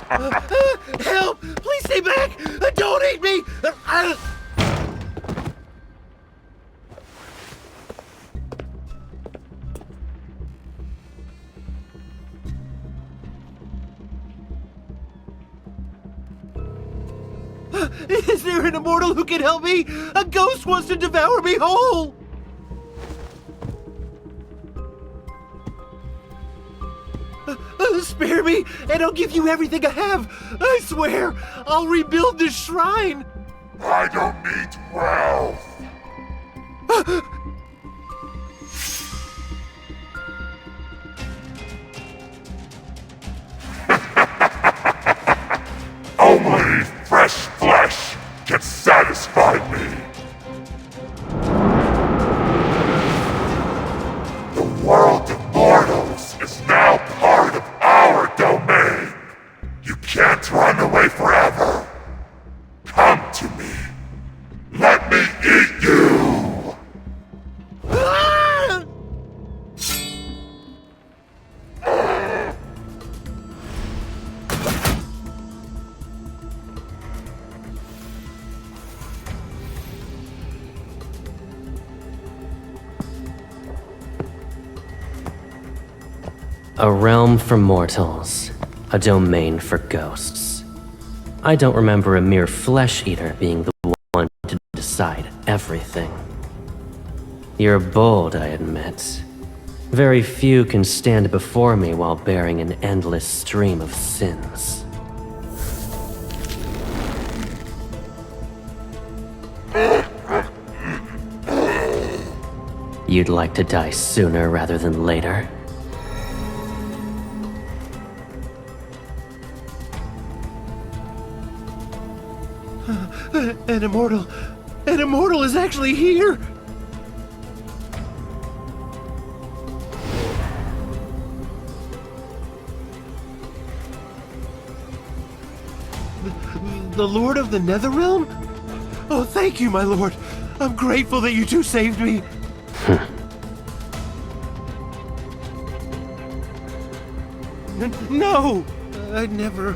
Help! Please stay back! Don't eat me! Is there an immortal who can help me? A ghost wants to devour me whole! Spare me, and I'll give you everything I have. I swear, I'll rebuild this shrine. I don't need wealth. Only fresh flesh can satisfy me. The world of mortals is now part of our domain. You can't run away forever. Come to me. Let me eat you. Ah! A realm for mortals, a domain for ghosts. I don't remember a mere flesh-eater being the one to decide everything. You're bold, I admit. Very few can stand before me while bearing an endless stream of sins. You'd like to die sooner rather than later? An immortal is actually here! The Lord of the Nether Realm? Oh, thank you, my lord. I'm grateful that you two saved me. No! I'd never...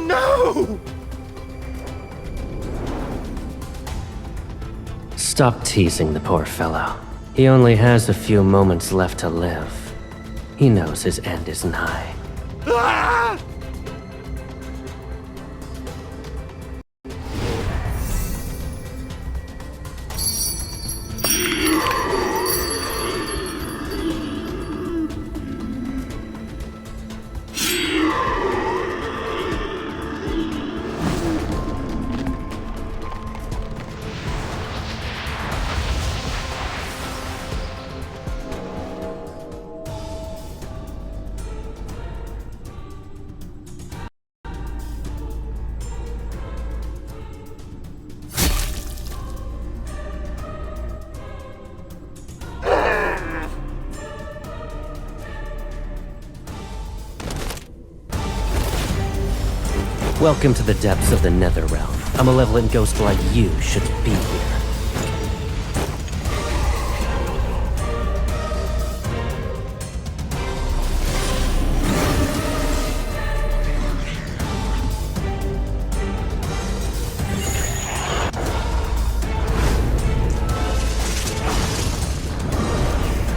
No! Stop teasing the poor fellow. He only has a few moments left to live. He knows his end is nigh. Ah! Welcome to the depths of the Nether Realm. A malevolent ghost like you shouldn't be here.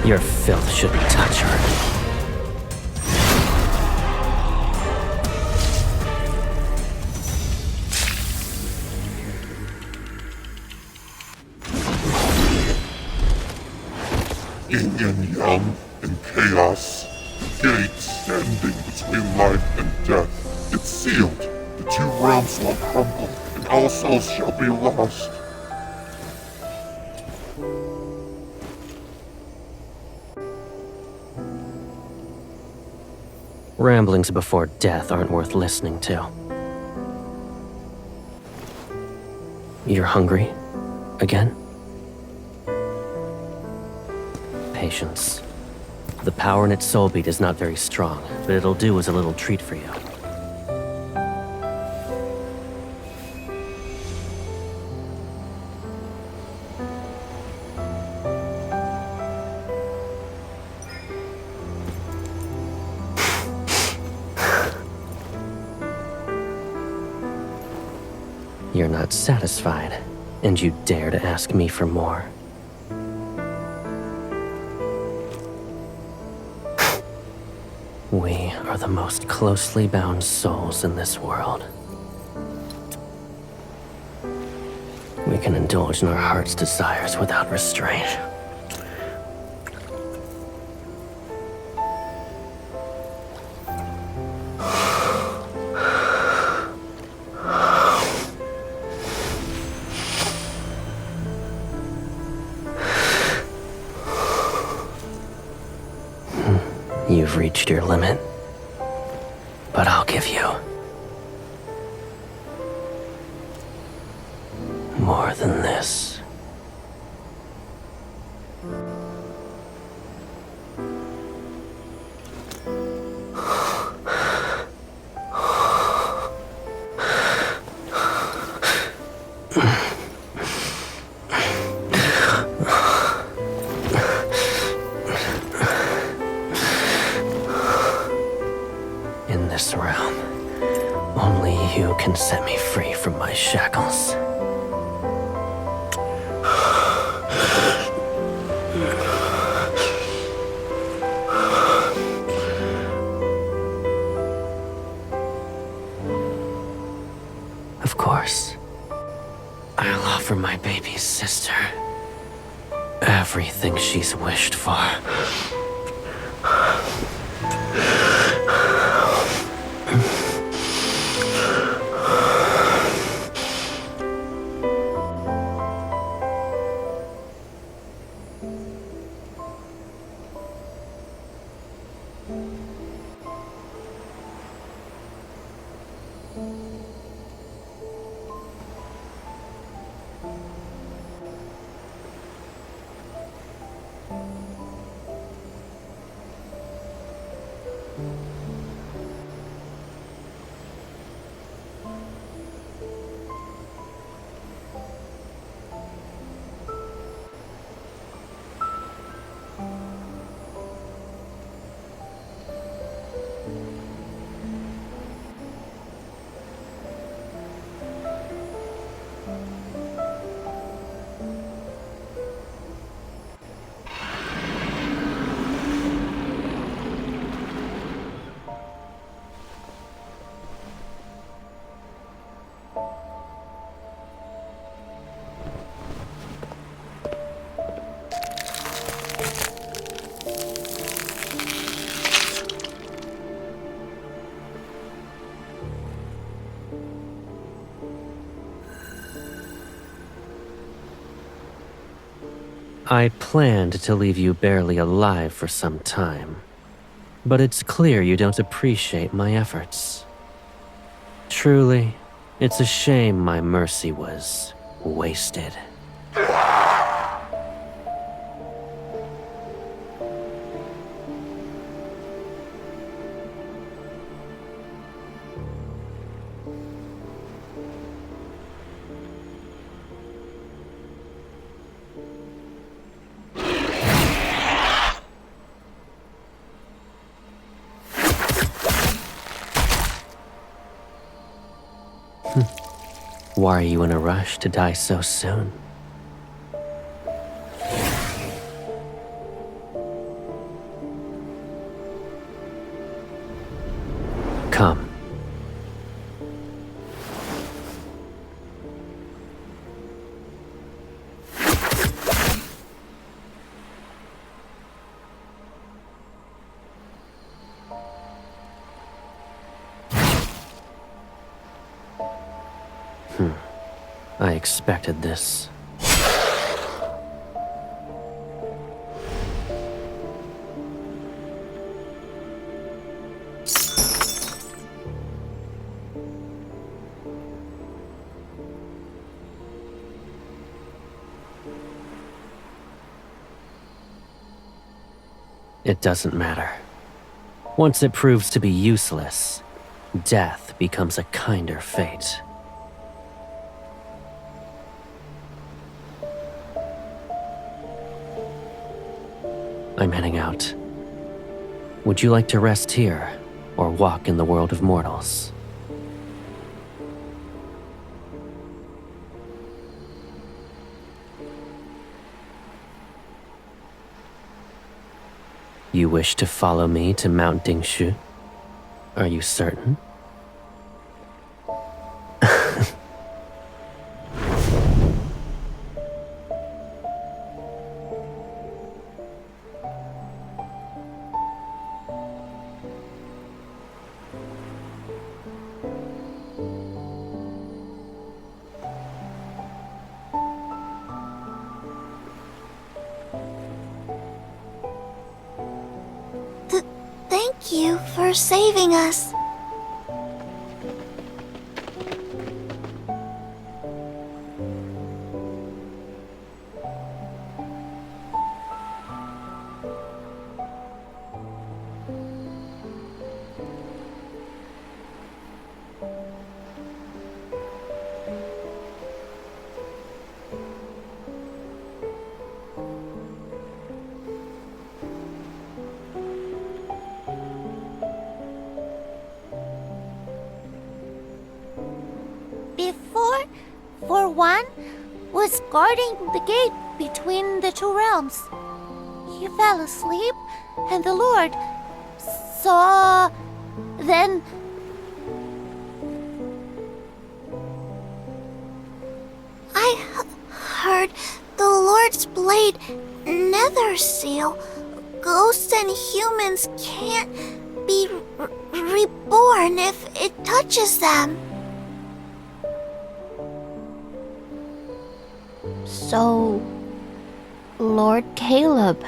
Your filth shouldn't touch her. Yin and yang and chaos. Gate standing between life and death. It's sealed. The two realms will crumble, and all souls shall be lost. Ramblings before death aren't worth listening to. You're hungry? Again? Patience. The power in its soul beat is not very strong, but it'll do as a little treat for you. You're not satisfied, and you dare to ask me for more. We are the most closely bound souls in this world. We can indulge in our heart's desires without restraint. You've reached your limit, but I'll give you more than this. In this realm, only you can set me free from my shackles. Of course, I'll offer my baby's sister everything she's wished for. I planned to leave you barely alive for some time, but it's clear you don't appreciate my efforts. Truly, it's a shame my mercy was wasted. Why are you in a rush to die so soon? Come. I expected this. It doesn't matter. Once it proves to be useless, death becomes a kinder fate. I'm heading out. Would you like to rest here, or walk in the world of mortals? You wish to follow me to Mount Dingshu? Are you certain? Thank you for saving us. Before, for one, was guarding the gate between the two realms. He fell asleep, and the Lord saw. Then I heard the Lord's blade nether seal. Ghosts and humans can't be reborn if it touches them. So, Lord Caleb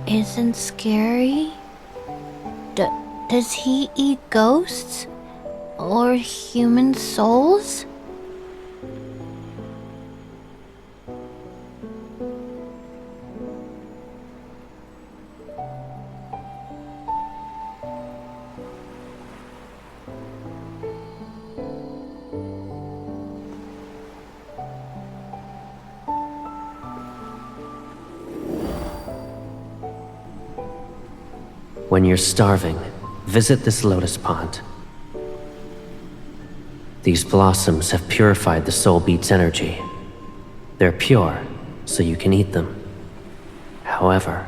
isn't scary? Does he eat ghosts? Or human souls? When you're starving, visit this lotus pond. These blossoms have purified the soul beat's energy. They're pure, so you can eat them. However,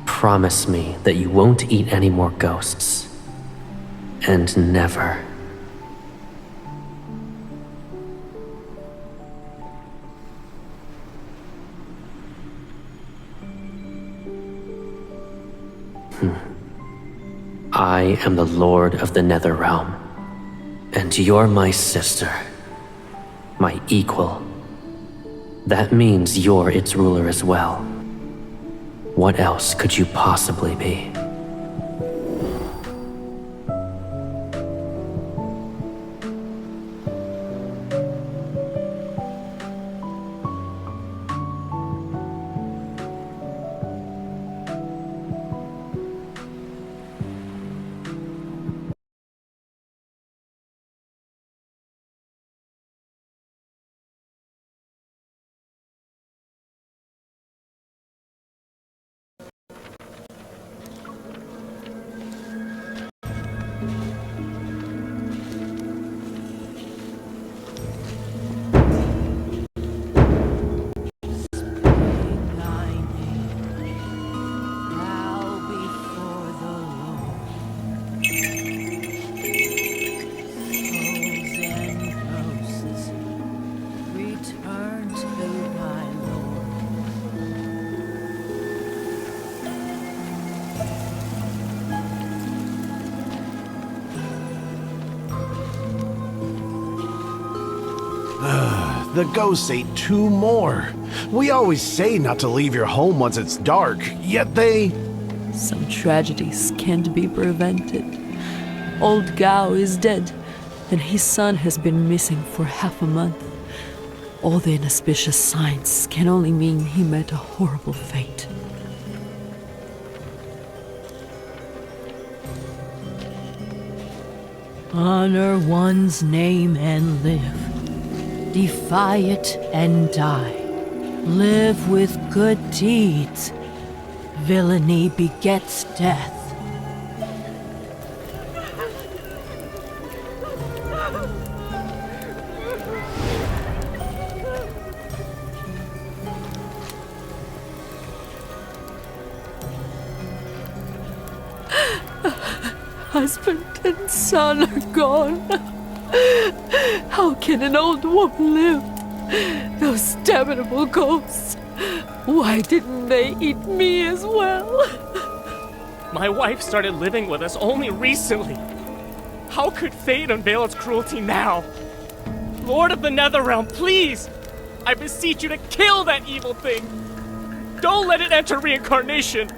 promise me that you won't eat any more ghosts. And never. I am the Lord of the Nether Realm, and you're my sister, my equal. That means you're its ruler as well. What else could you possibly be? The ghosts ate two more. We always say not to leave your home once it's dark, yet they... Some tragedies can't be prevented. Old Gao is dead, and his son has been missing for half a month. All the inauspicious signs can only mean he met a horrible fate. Honor one's name and live. Defy it and die. Live with good deeds. Villainy begets death. husband and son are gone. How can an old woman live? Those damnable ghosts. Why didn't they eat me as well? My wife started living with us only recently. How could fate unveil its cruelty now? Lord of the Netherrealm, please! I beseech you to kill that evil thing! Don't let it enter reincarnation!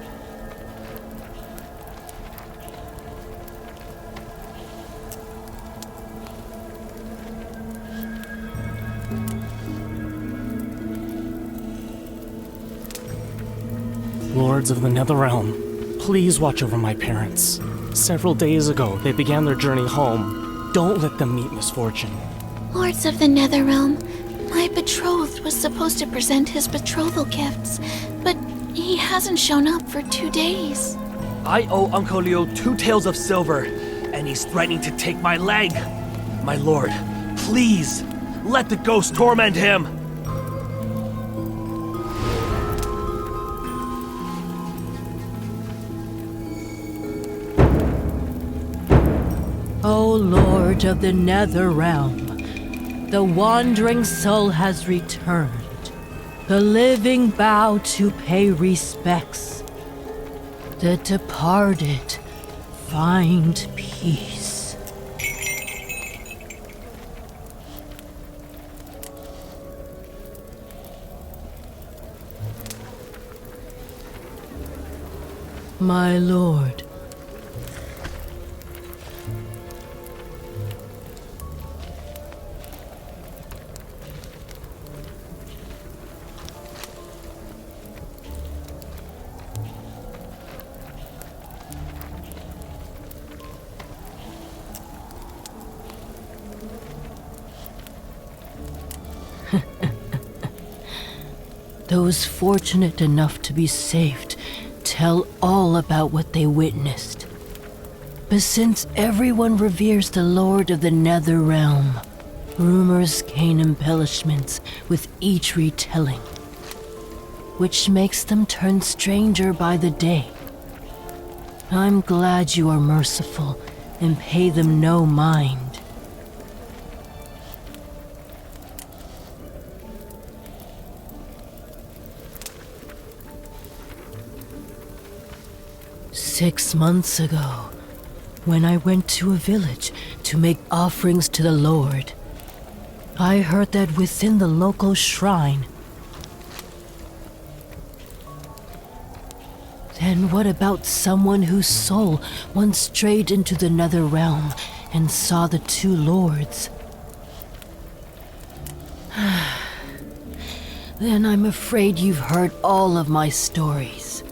Lords of the Netherrealm, please watch over my parents. Several days ago, they began their journey home. Don't let them meet misfortune. Lords of the Netherrealm, my betrothed was supposed to present his betrothal gifts, but he hasn't shown up for 2 days. I owe Uncle Leo 2 taels of silver, and he's threatening to take my leg. My lord, please, let the ghost torment him. O Lord of the Netherrealm, the wandering soul has returned. The living bow to pay respects. The departed find peace. My lord, those fortunate enough to be saved tell all about what they witnessed. But since everyone reveres the Lord of the Netherrealm, rumors gain embellishments with each retelling, which makes them turn stranger by the day. I'm glad you are merciful and pay them no mind. "6 months ago, when I went to a village to make offerings to the Lord, I heard that within the local shrine..." Then what about someone whose soul once strayed into the Netherrealm and saw the 2 lords? Then I'm afraid you've heard all of my stories.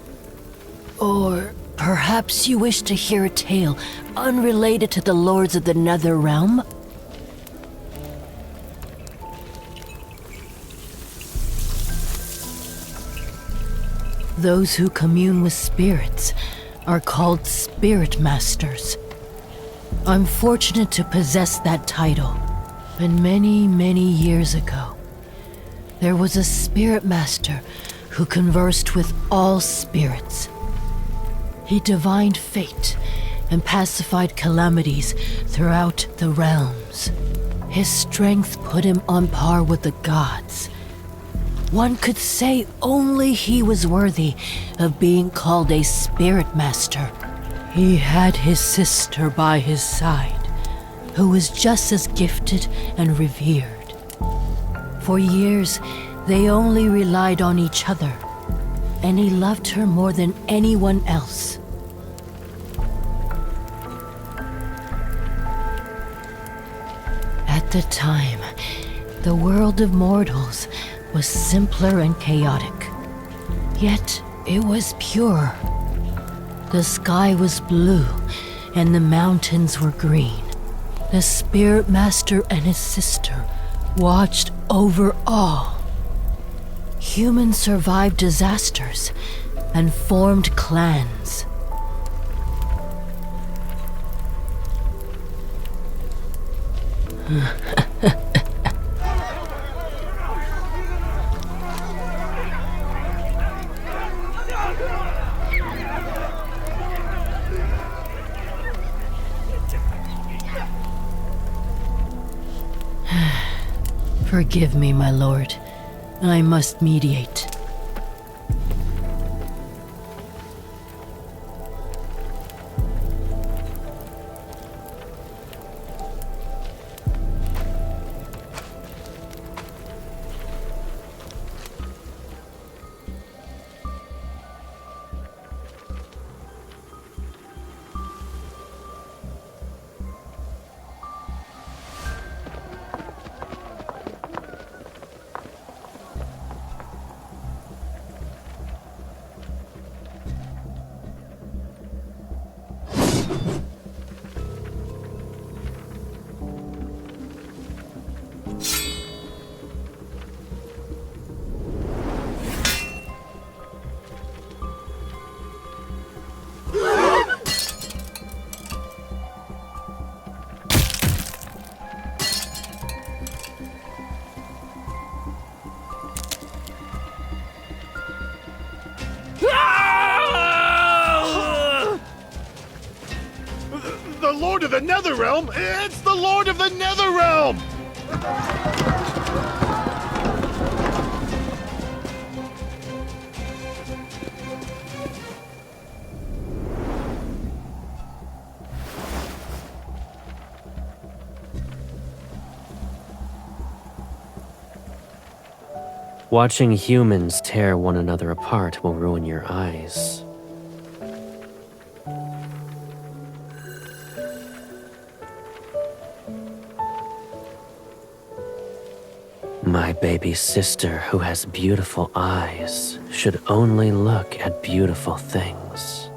Or perhaps you wish to hear a tale unrelated to the Lords of the Netherrealm? Those who commune with spirits are called spirit masters. I'm fortunate to possess that title. But many, many years ago, there was a spirit master who conversed with all spirits. He divined fate and pacified calamities throughout the realms. His strength put him on par with the gods. One could say only he was worthy of being called a spirit master. He had his sister by his side, who was just as gifted and revered. For years, they only relied on each other, and he loved her more than anyone else. At the time, the world of mortals was simpler and chaotic. Yet it was pure. The sky was blue, and the mountains were green. The spirit master and his sister watched over all. Humans survived disasters and formed clans. Forgive me, my lord. I must mediate. The Lord of the Netherrealm? It's the Lord of the Netherrealm! Watching humans tear one another apart will ruin your eyes. My baby sister, who has beautiful eyes, should only look at beautiful things.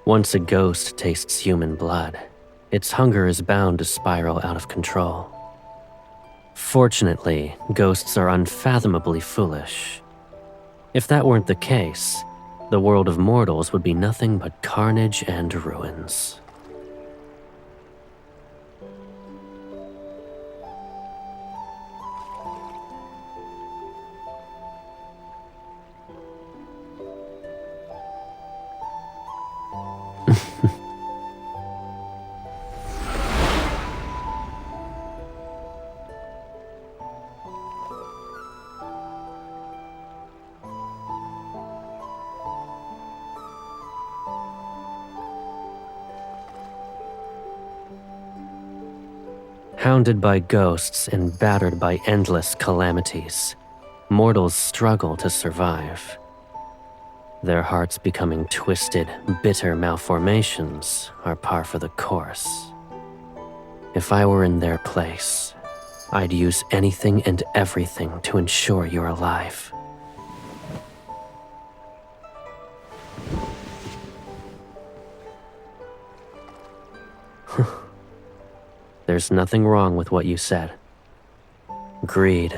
Once a ghost tastes human blood, its hunger is bound to spiral out of control. Fortunately, ghosts are unfathomably foolish. If that weren't the case, the world of mortals would be nothing but carnage and ruins. Hounded by ghosts and battered by endless calamities, mortals struggle to survive. Their hearts becoming twisted, bitter malformations are par for the course. If I were in their place, I'd use anything and everything to ensure you're alive. There's nothing wrong with what you said. Greed,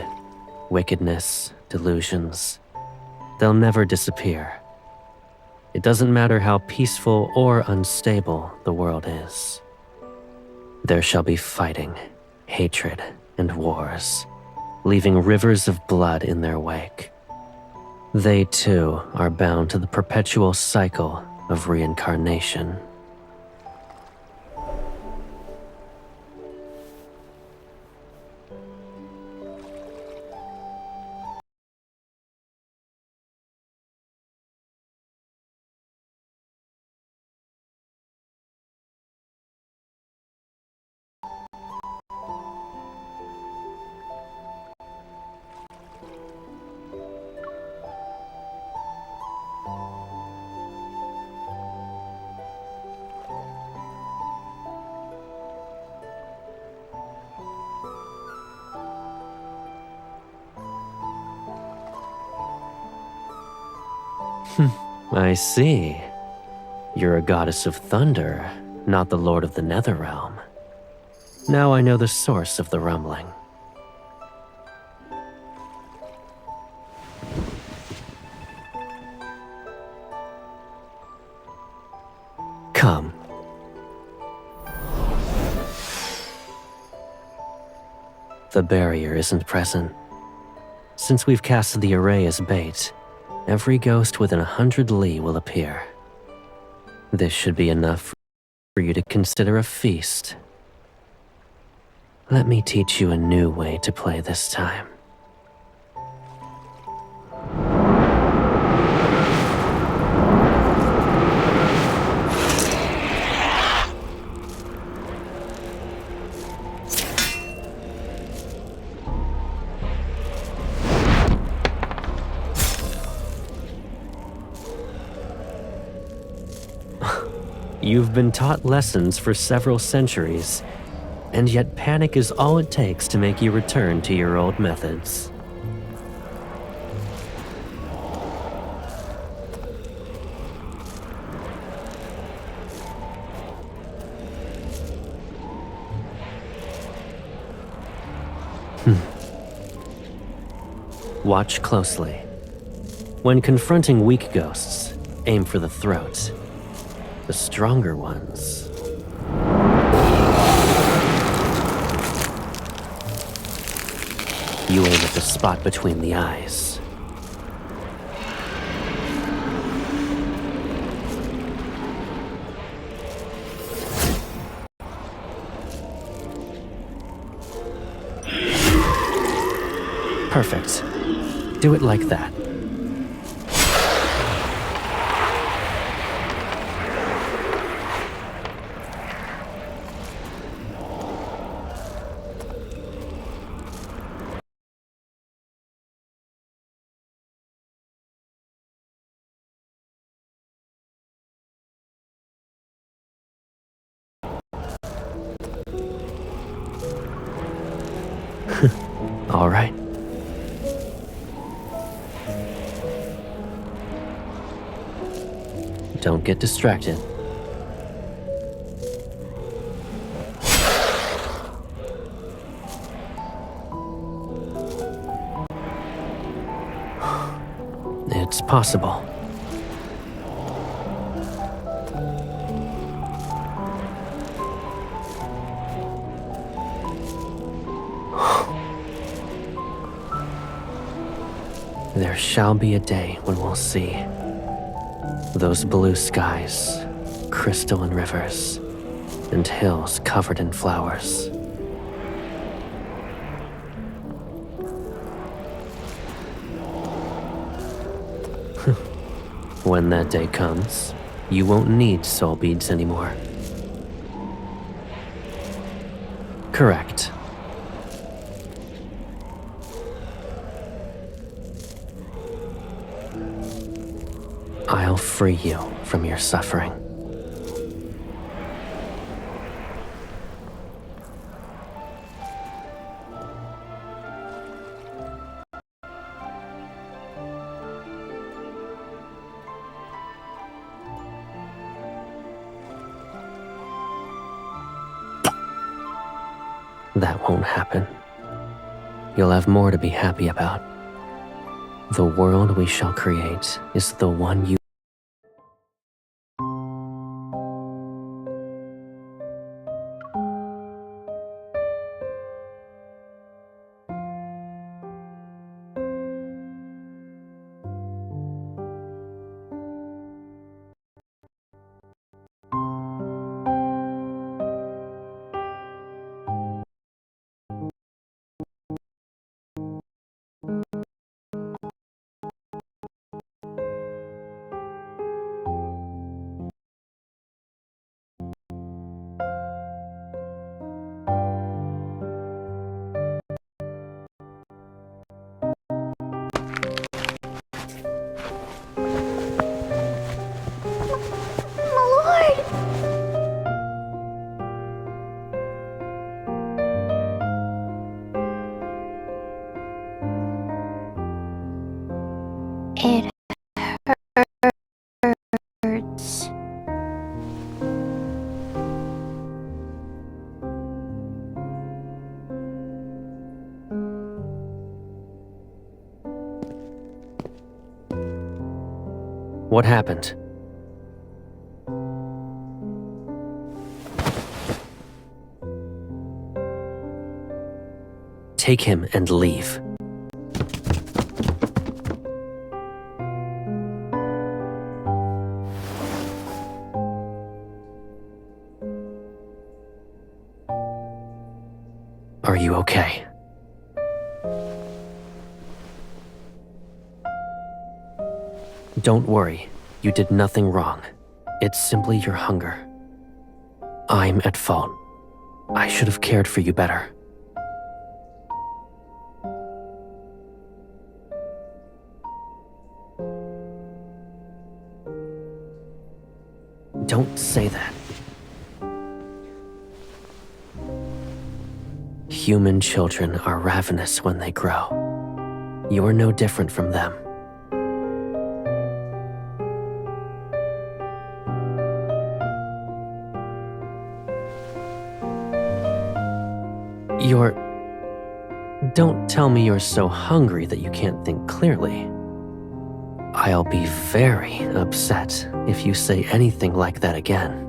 wickedness, delusions, they'll never disappear. It doesn't matter how peaceful or unstable the world is. There shall be fighting, hatred, and wars, leaving rivers of blood in their wake. They too are bound to the perpetual cycle of reincarnation. I see. You're a goddess of thunder, not the lord of the Netherrealm. Now I know the source of the rumbling. Come. The barrier isn't present. Since we've cast the array as bait, every ghost within 100 li will appear. This should be enough for you to consider a feast. Let me teach you a new way to play this time. You've been taught lessons for several centuries, and yet panic is all it takes to make you return to your old methods. Watch closely. When confronting weak ghosts, aim for the throat. The stronger ones. You aim at the spot between the eyes. Perfect. Do it like that. All right. Don't get distracted. It's possible. There shall be a day when we'll see those blue skies, crystalline rivers, and hills covered in flowers. When that day comes, you won't need soul beads anymore. Correct. I'll free you from your suffering. That won't happen. You'll have more to be happy about. The world we shall create is the one you It hurts. What happened? take him and leave. Are you okay? Don't worry, you did nothing wrong. It's simply your hunger. I'm at fault. I should have cared for you better. Don't say that. Human children are ravenous when they grow. You're no different from them. Don't tell me you're so hungry that you can't think clearly. I'll be very upset if you say anything like that again.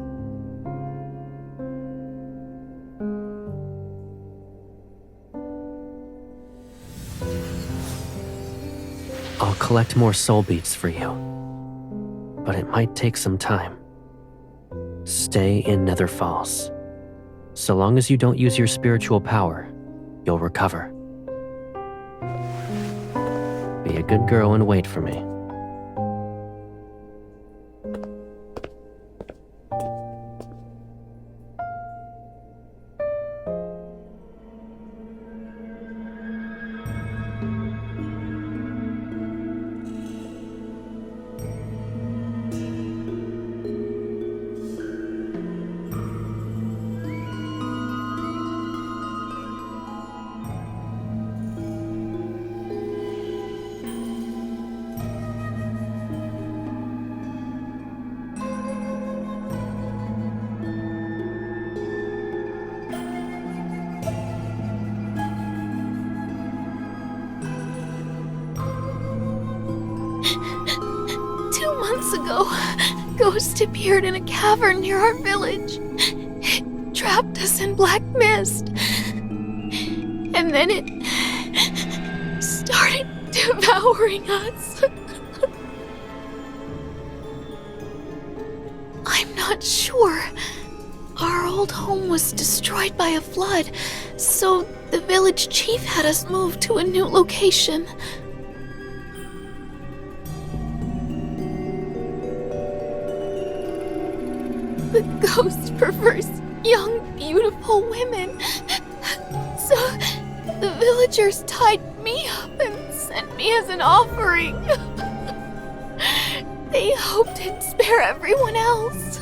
I'll collect more soul beats for you, but it might take some time. Stay in Nether Falls. So long as you don't use your spiritual power, you'll recover. Be a good girl and wait for me. Ago, a ghost appeared in a cavern near our village. It trapped us in black mist. And then it started devouring us. I'm not sure. Our old home was destroyed by a flood, so the village chief had us move to a new location. The ghost prefers young, beautiful women. So the villagers tied me up and sent me as an offering. They hoped it'd spare everyone else.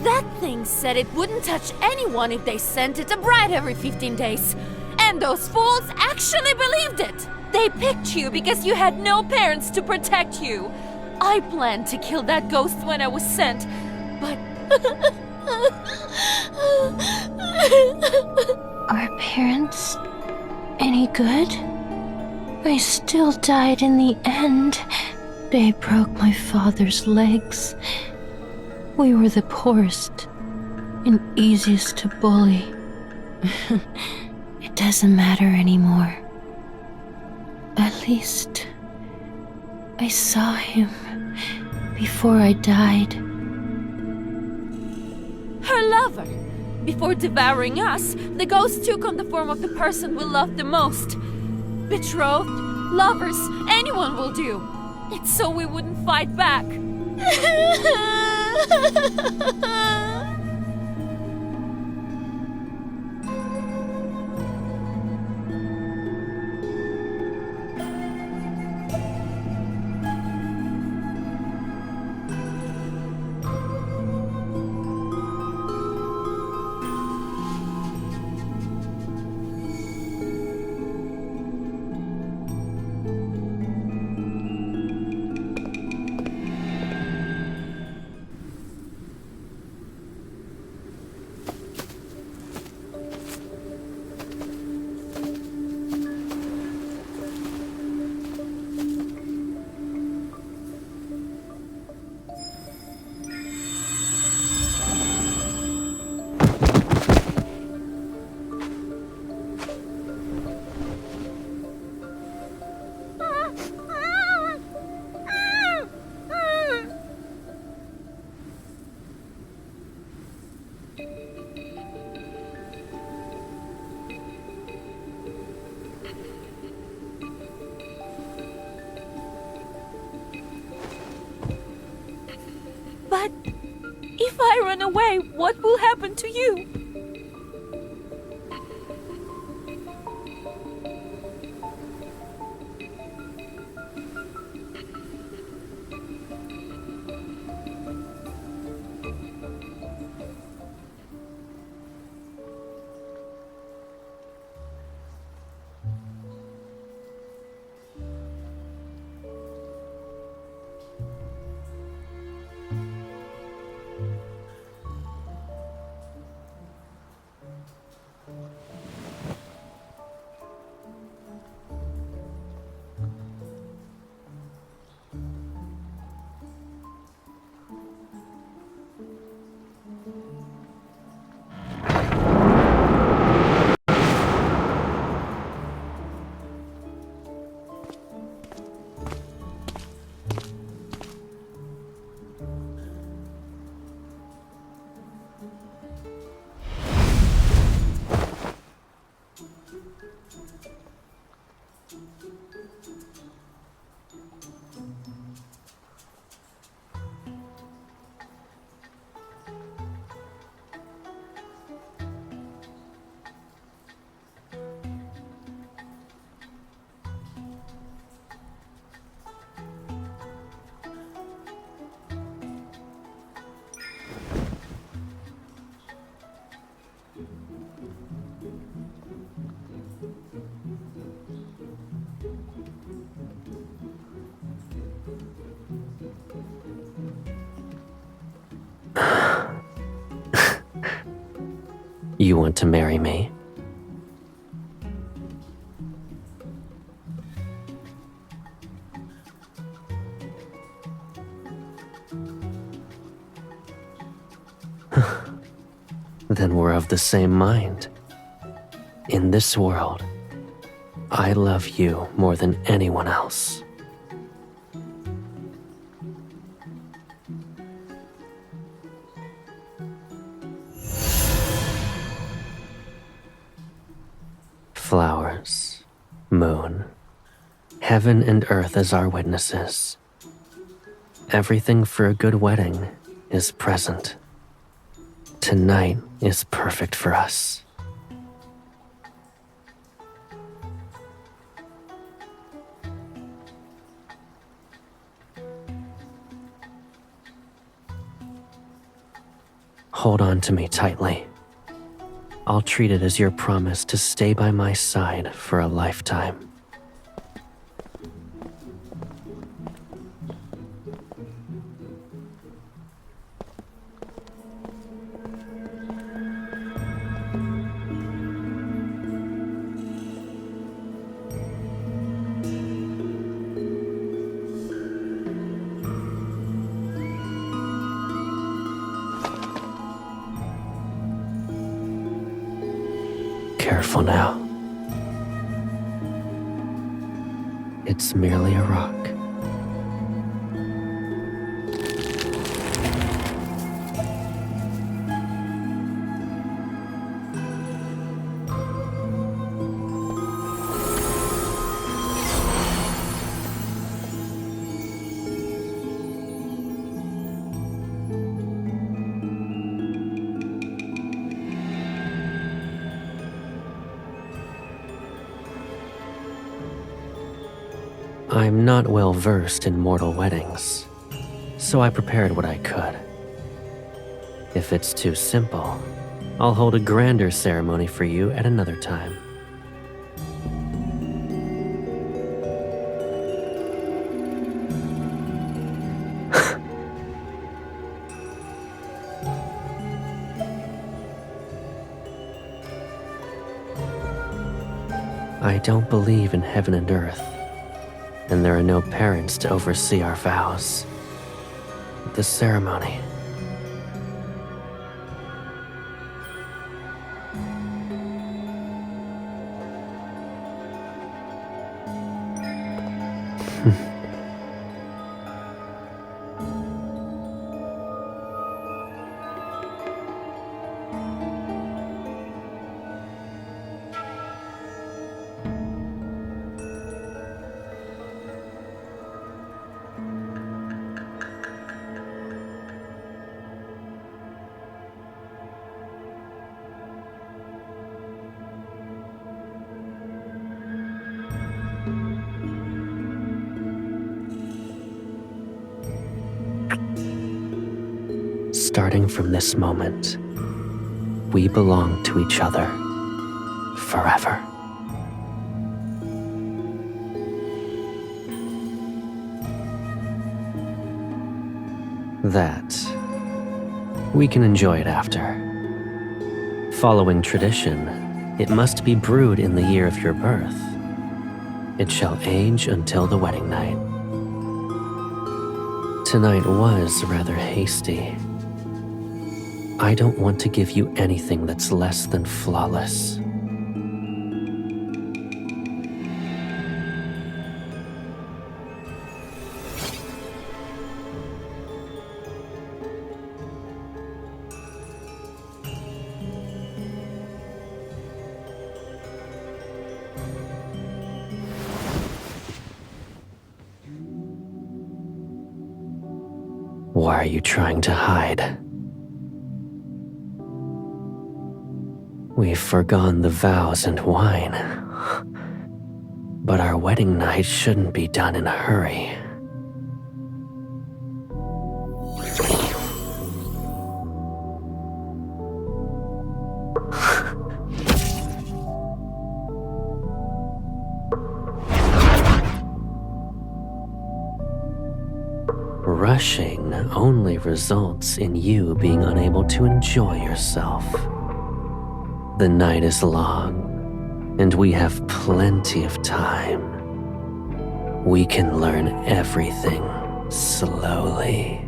That thing said it wouldn't touch anyone if they sent it a bride every 15 days. And those fools actually believed it. They picked you because you had no parents to protect you. I planned to kill that ghost when I was sent, but... Are parents any good? I still died in the end. They broke my father's legs. We were the poorest and easiest to bully. It doesn't matter anymore. At least I saw him before I died. Her lover. Before devouring us, the ghost took on the form of the person we loved the most. Betrothed, lovers, anyone will do. It's so we wouldn't fight back. If I run away, what will happen to you? You want to marry me? Then we're of the same mind. In this world, I love you more than anyone else. Flowers, moon, heaven and earth as our witnesses. Everything for a good wedding is present. Tonight is perfect for us. Hold on to me tightly. I'll treat it as your promise to stay by my side for a lifetime. Careful now. It's merely a rock. I'm not well versed in mortal weddings, so I prepared what I could. If it's too simple, I'll hold a grander ceremony for you at another time. I don't believe in heaven and earth, and there are no parents to oversee our vows. The ceremony. starting from this moment, we belong to each other forever. That we can enjoy it after. Following tradition, it must be brewed in the year of your birth. It shall age until the wedding night. Tonight was rather hasty. I don't want to give you anything that's less than flawless. Why are you trying to hide? We've forgone the vows and wine. But our wedding night shouldn't be done in a hurry. Rushing only results in you being unable to enjoy yourself. The night is long, and we have plenty of time. We can learn everything slowly.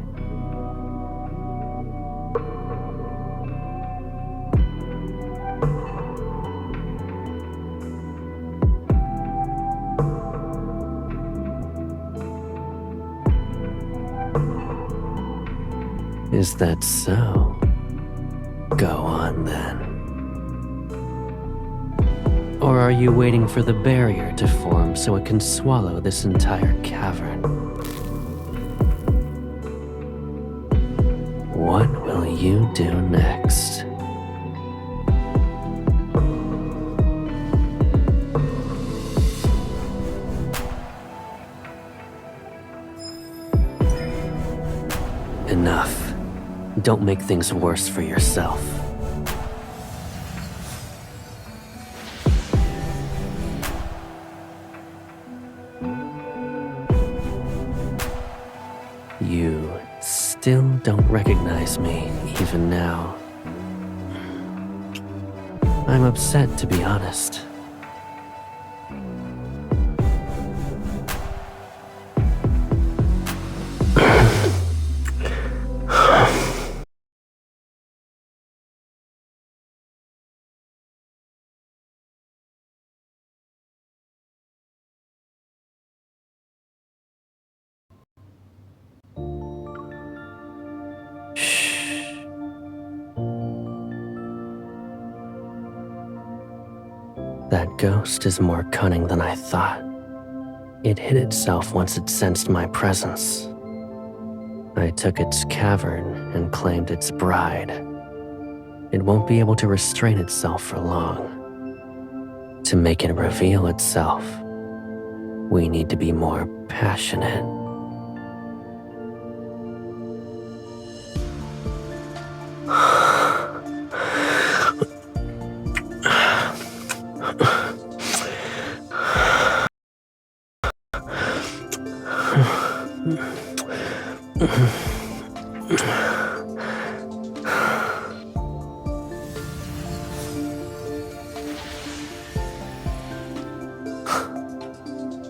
Is that so? Go on then. Or are you waiting for the barrier to form so it can swallow this entire cavern? What will you do next? Enough. Don't make things worse for yourself. You still don't recognize me, even now. I'm upset, to be honest. That ghost is more cunning than I thought. It hid itself once it sensed my presence. I took its cavern and claimed its bride. It won't be able to restrain itself for long. To make it reveal itself, we need to be more passionate.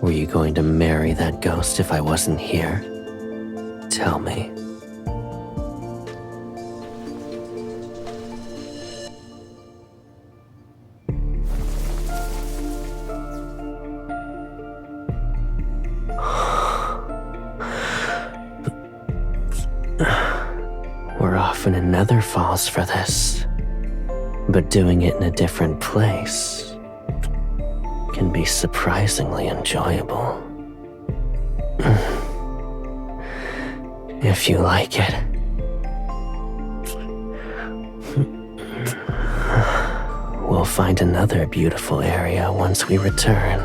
Were you going to marry that ghost if I wasn't here? Tell me. We're often in Nether Falls for this, but doing it in a different place can be surprisingly enjoyable. If you like it. We'll find another beautiful area once we return.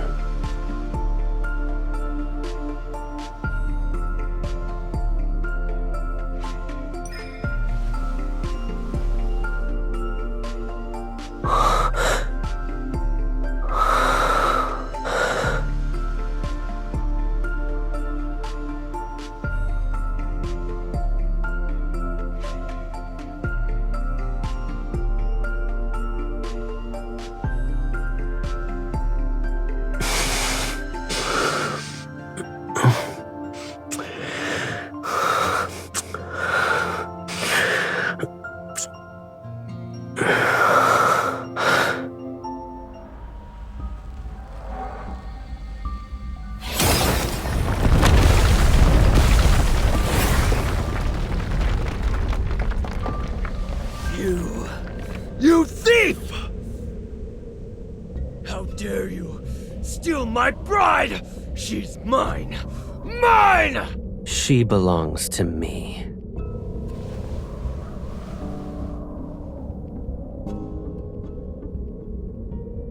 my bride! She's mine! Mine! She belongs to me.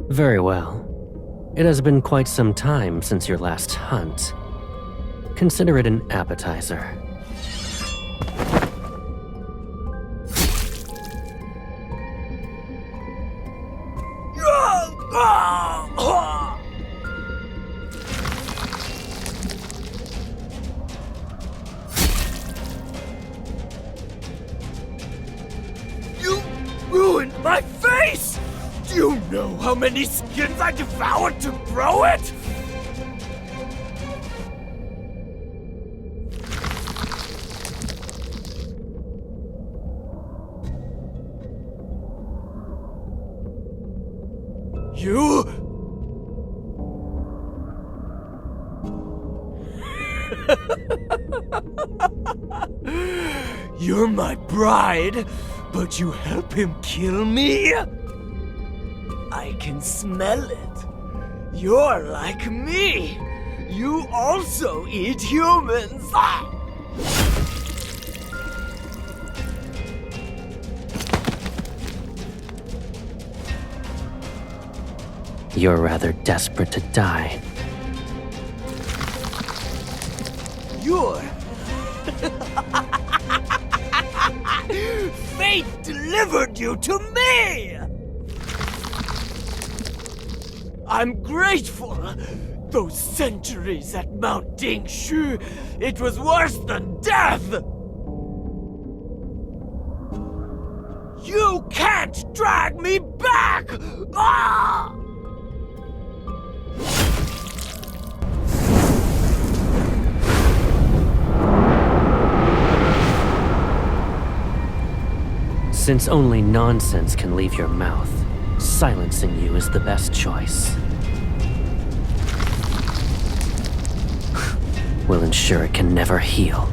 Very well. It has been quite some time since your last hunt. Consider it an appetizer. You ruined my face! Do you know how many skins I devoured to grow it? You? You're my bride, but you help him kill me? I can smell it. You're like me. You also eat humans. Ah! You're rather desperate to die. You're... Fate delivered you to me! I'm grateful. Those centuries at Mount Dingshu, it was worse than death! You can't drag me back! Ah! Since only nonsense can leave your mouth, silencing you is the best choice. Will ensure it can never heal.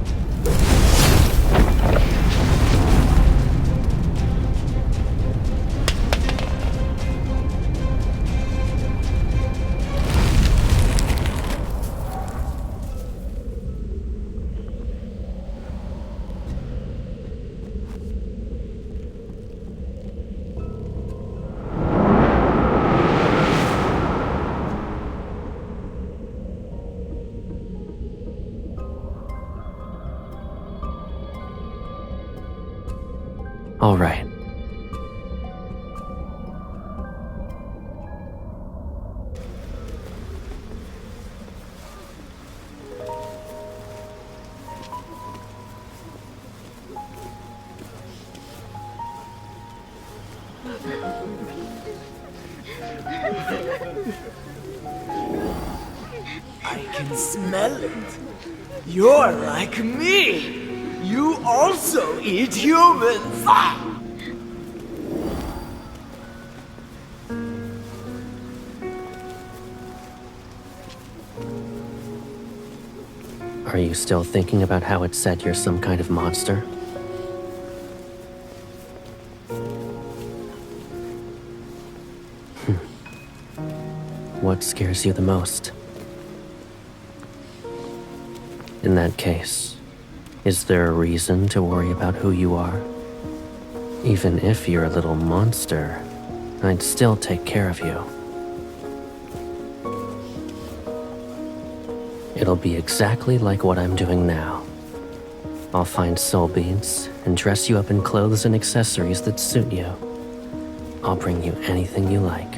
All right. I can smell it. You're like me. You also eat humans. Ah! Are you still thinking about how it said you're some kind of monster? What scares you the most? In that case, is there a reason to worry about who you are? Even if you're a little monster, I'd still take care of you. It'll be exactly like what I'm doing now. I'll find soul beads and dress you up in clothes and accessories that suit you. I'll bring you anything you like.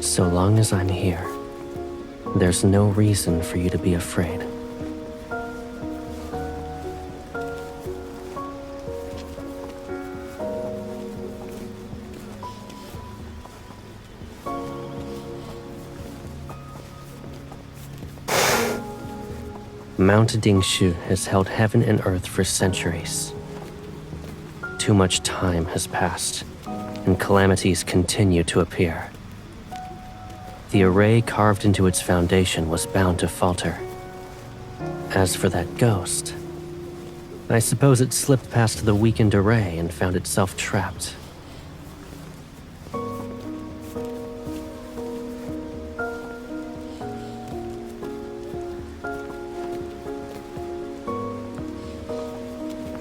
So long as I'm here, there's no reason for you to be afraid. Mount Dingshu has held heaven and earth for centuries. Too much time has passed, and calamities continue to appear. The array carved into its foundation was bound to falter. As for that ghost, I suppose it slipped past the weakened array and found itself trapped.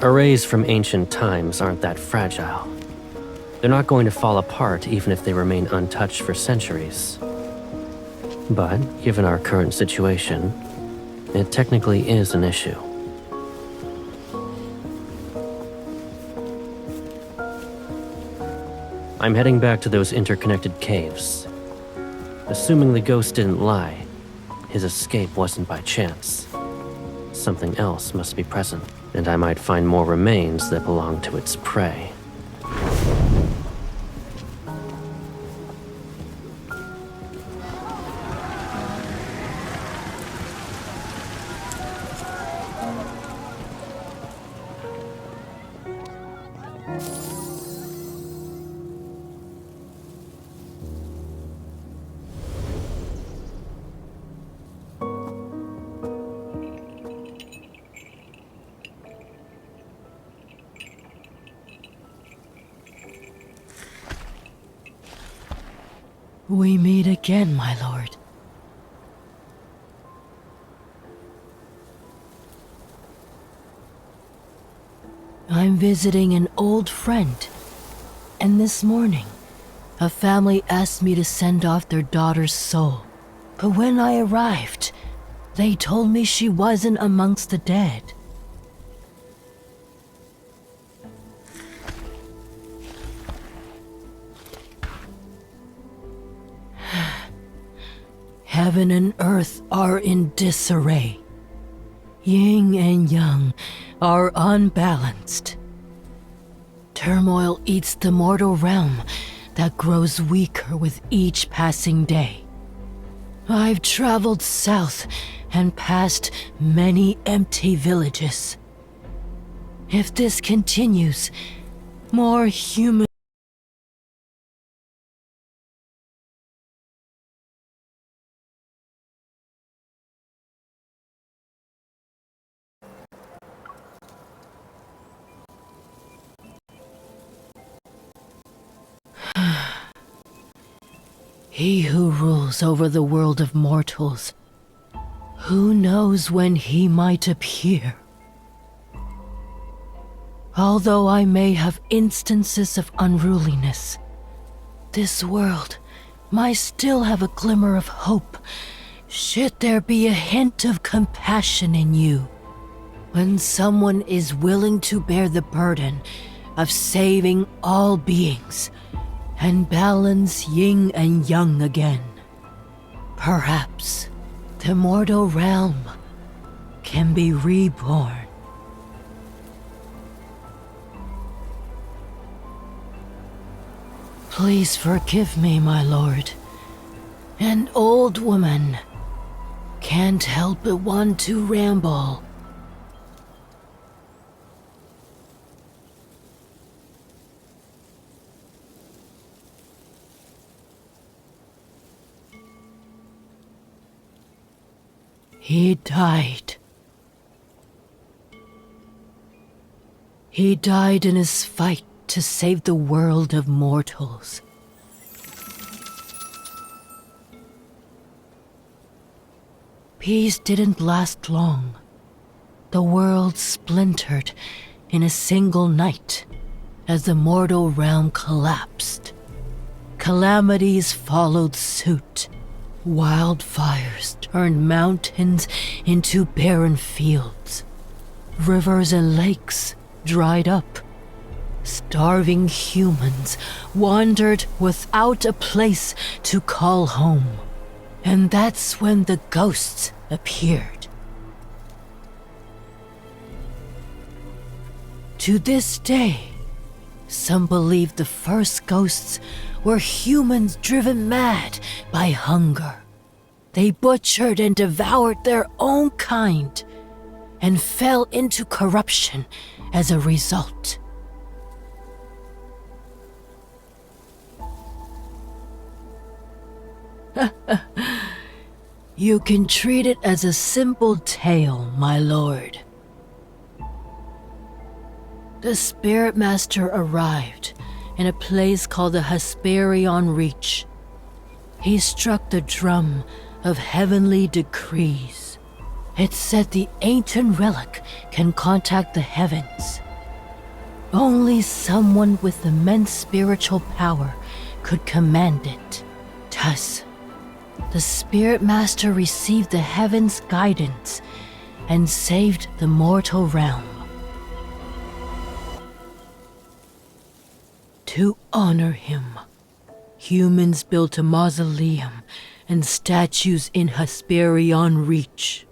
Arrays from ancient times aren't that fragile. They're not going to fall apart even if they remain untouched for centuries. But, given our current situation, it technically is an issue. I'm heading back to those interconnected caves. Assuming the ghost didn't lie, his escape wasn't by chance. Something else must be present, and I might find more remains that belong to its prey. We meet again, my lord. I'm visiting an old friend, and this morning, a family asked me to send off their daughter's soul. But when I arrived, they told me she wasn't amongst the dead. Heaven and earth are in disarray. Yin and yang are unbalanced. Turmoil eats the mortal realm that grows weaker with each passing day. I've traveled south and past many empty villages. If this continues, more human He who rules over the world of mortals, who knows when he might appear? Although I may have instances of unruliness, this world might still have a glimmer of hope, should there be a hint of compassion in you. When someone is willing to bear the burden of saving all beings, and balance yin and yang again. Perhaps the mortal realm can be reborn. Please forgive me, my lord. An old woman can't help but want to ramble. He died. He died in his fight to save the world of mortals. Peace didn't last long. The world splintered in a single night as the mortal realm collapsed. Calamities followed suit. Wildfires turned mountains into barren fields. Rivers and lakes dried up. Starving humans wandered without a place to call home. And that's when the ghosts appeared. To this day, some believe the first ghosts were humans driven mad by hunger. They butchered and devoured their own kind and fell into corruption as a result. You can treat it as a simple tale, my lord. The Spirit Master arrived in a place called the Hesperion Reach. He struck the drum of heavenly decrees. It said the ancient relic can contact the heavens Only someone with immense spiritual power could command it. Thus, the Spirit Master received the heaven's guidance and saved the mortal realm. To honor him, humans built a mausoleum and statues in Hesperion Reach.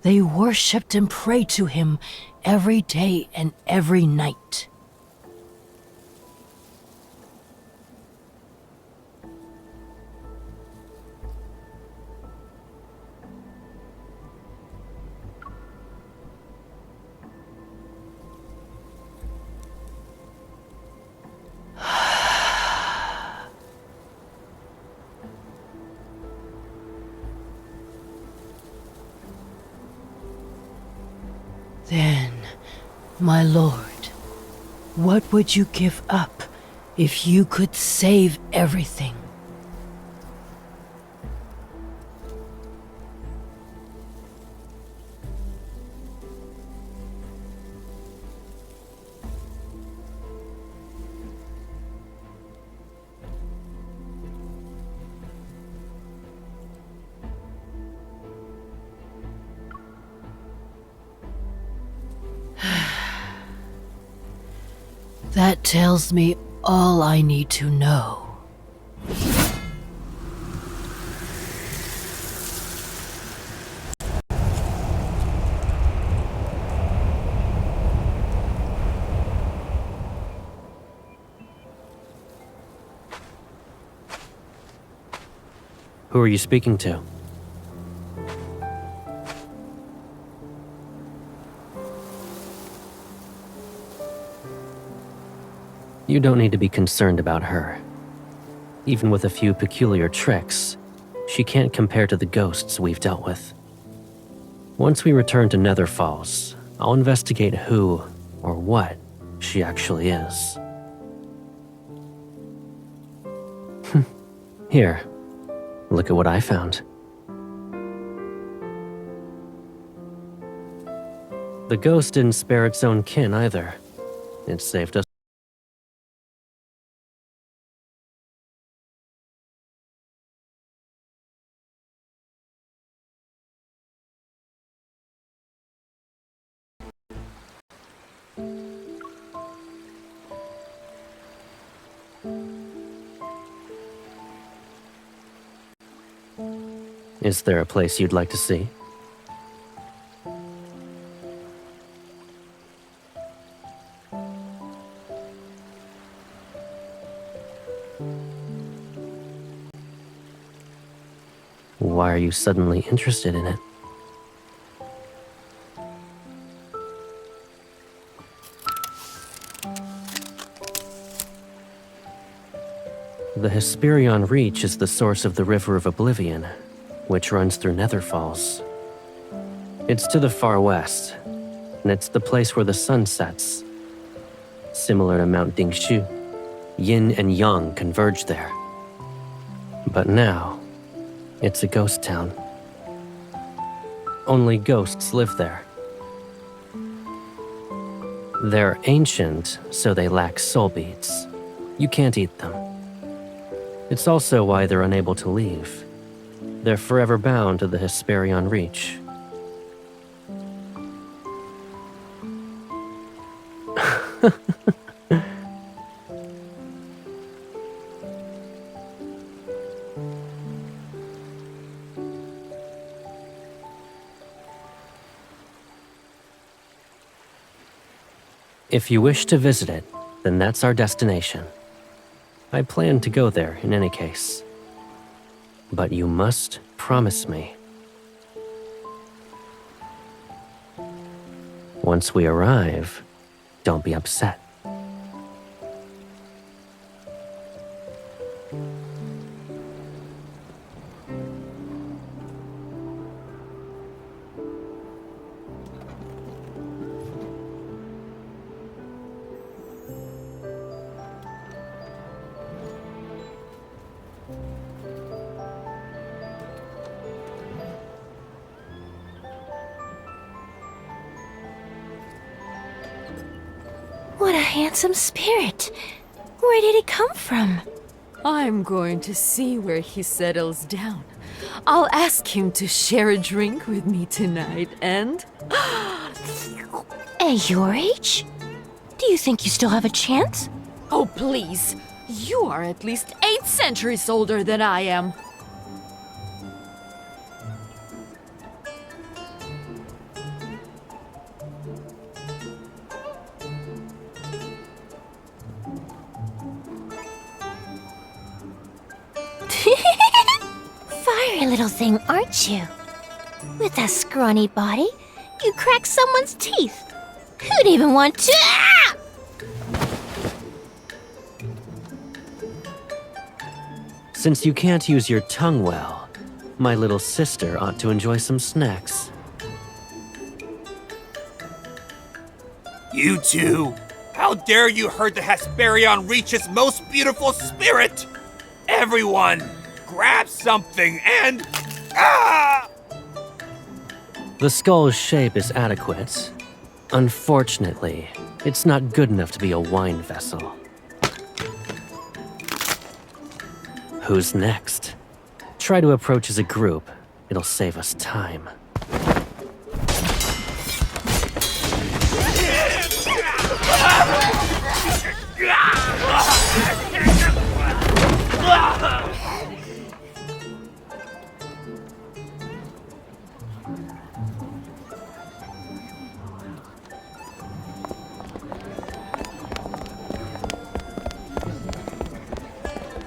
They worshipped and prayed to him every day and every night. Then, my lord, what would you give up if you could save everything? That tells me all I need to know. Who are you speaking to? You don't need to be concerned about her. Even with a few peculiar tricks, she can't compare to the ghosts we've dealt with. Once we return to Nether Falls, I'll investigate who or what she actually is. Here, look at what I found. The ghost didn't spare its own kin either. It saved us. Is there a place you'd like to see? Why are you suddenly interested in it? The Hesperion Reach is the source of the River of Oblivion, which runs through Nether Falls. It's to the far west, and it's the place where the sun sets. Similar to Mount Dingshu, yin and yang converge there. But now, it's a ghost town. Only ghosts live there. They're ancient, so they lack soul beads. You can't eat them. It's also why they're unable to leave. They're forever bound to the Hesperion Reach. If you wish to visit it, then that's our destination. I plan to go there in any case. But you must promise me. Once we arrive, don't be upset. What a handsome spirit. Where did he come from? I'm going to see where he settles down. I'll ask him to share a drink with me tonight, and... At your age? Do you think you still have a chance? Oh, please! You are at least 8 centuries older than I am. Fiery little thing, aren't you? With that scrawny body, you crack someone's teeth. Who'd even want to? Ah! Since you can't use your tongue well, my little sister ought to enjoy some snacks. You two! How dare you hurt the Hesperion Reach's most beautiful spirit! Everyone, grab something and... Ah! The skull's shape is adequate. Unfortunately, it's not good enough to be a wine vessel. Who's next? Try to approach as a group. It'll save us time.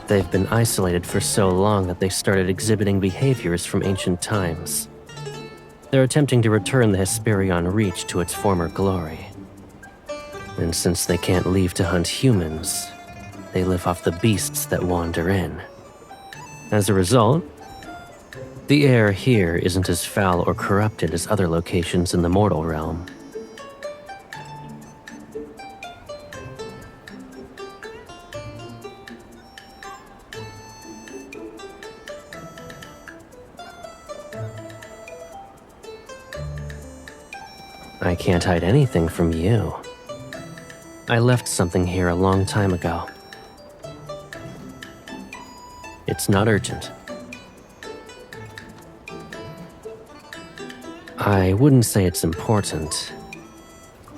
They've been isolated for so long that they started exhibiting behaviors from ancient times. They're attempting to return the Hesperion Reach to its former glory. And since they can't leave to hunt humans, they live off the beasts that wander in. As a result, the air here isn't as foul or corrupted as other locations in the mortal realm. I can't hide anything from you. I left something here a long time ago. It's not urgent. I wouldn't say it's important,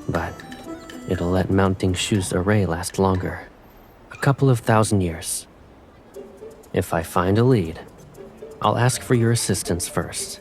but it'll let mounting Shu's array last longer. A couple of 1,000 years. If I find a lead, I'll ask for your assistance first.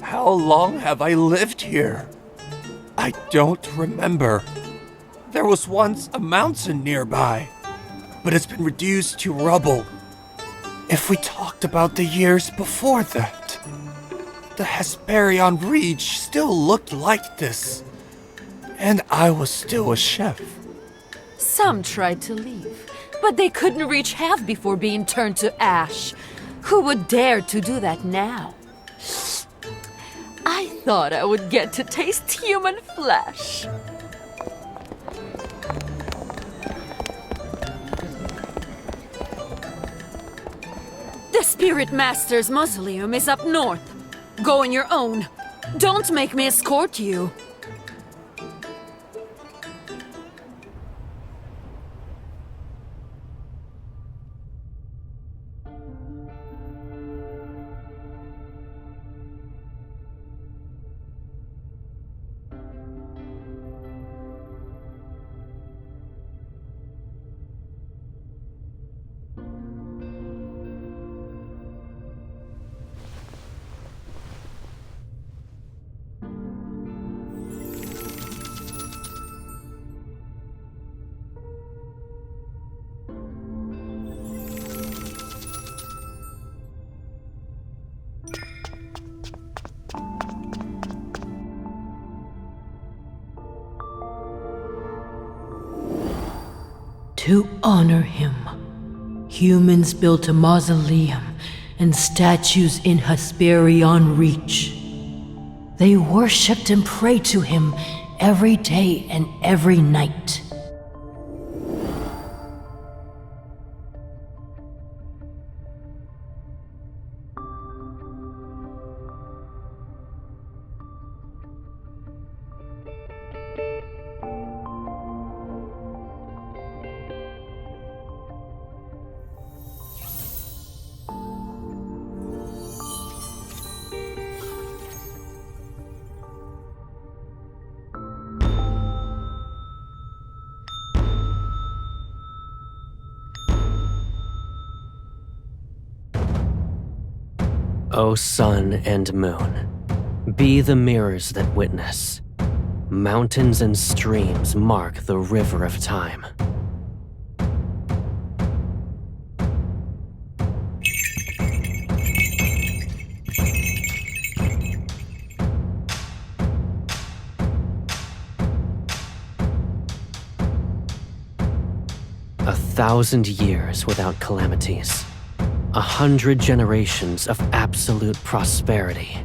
How long have I lived here? I don't remember. There was once a mountain nearby, but it's been reduced to rubble. If we talked about the years before that, the Hesperion Reach still looked like this, and I was still a chef. Some tried to leave, but they couldn't reach half before being turned to ash. Who would dare to do that now? I thought I would get to taste human flesh. The Spirit Master's mausoleum is up north. Go on your own. Don't make me escort you. To honor him, humans built a mausoleum and statues in Hesperion Reach. They worshipped and prayed to him every day and every night. O sun and moon, be the mirrors that witness. Mountains and streams mark the river of time. A 1,000 years without calamities. 100 generations of absolute prosperity.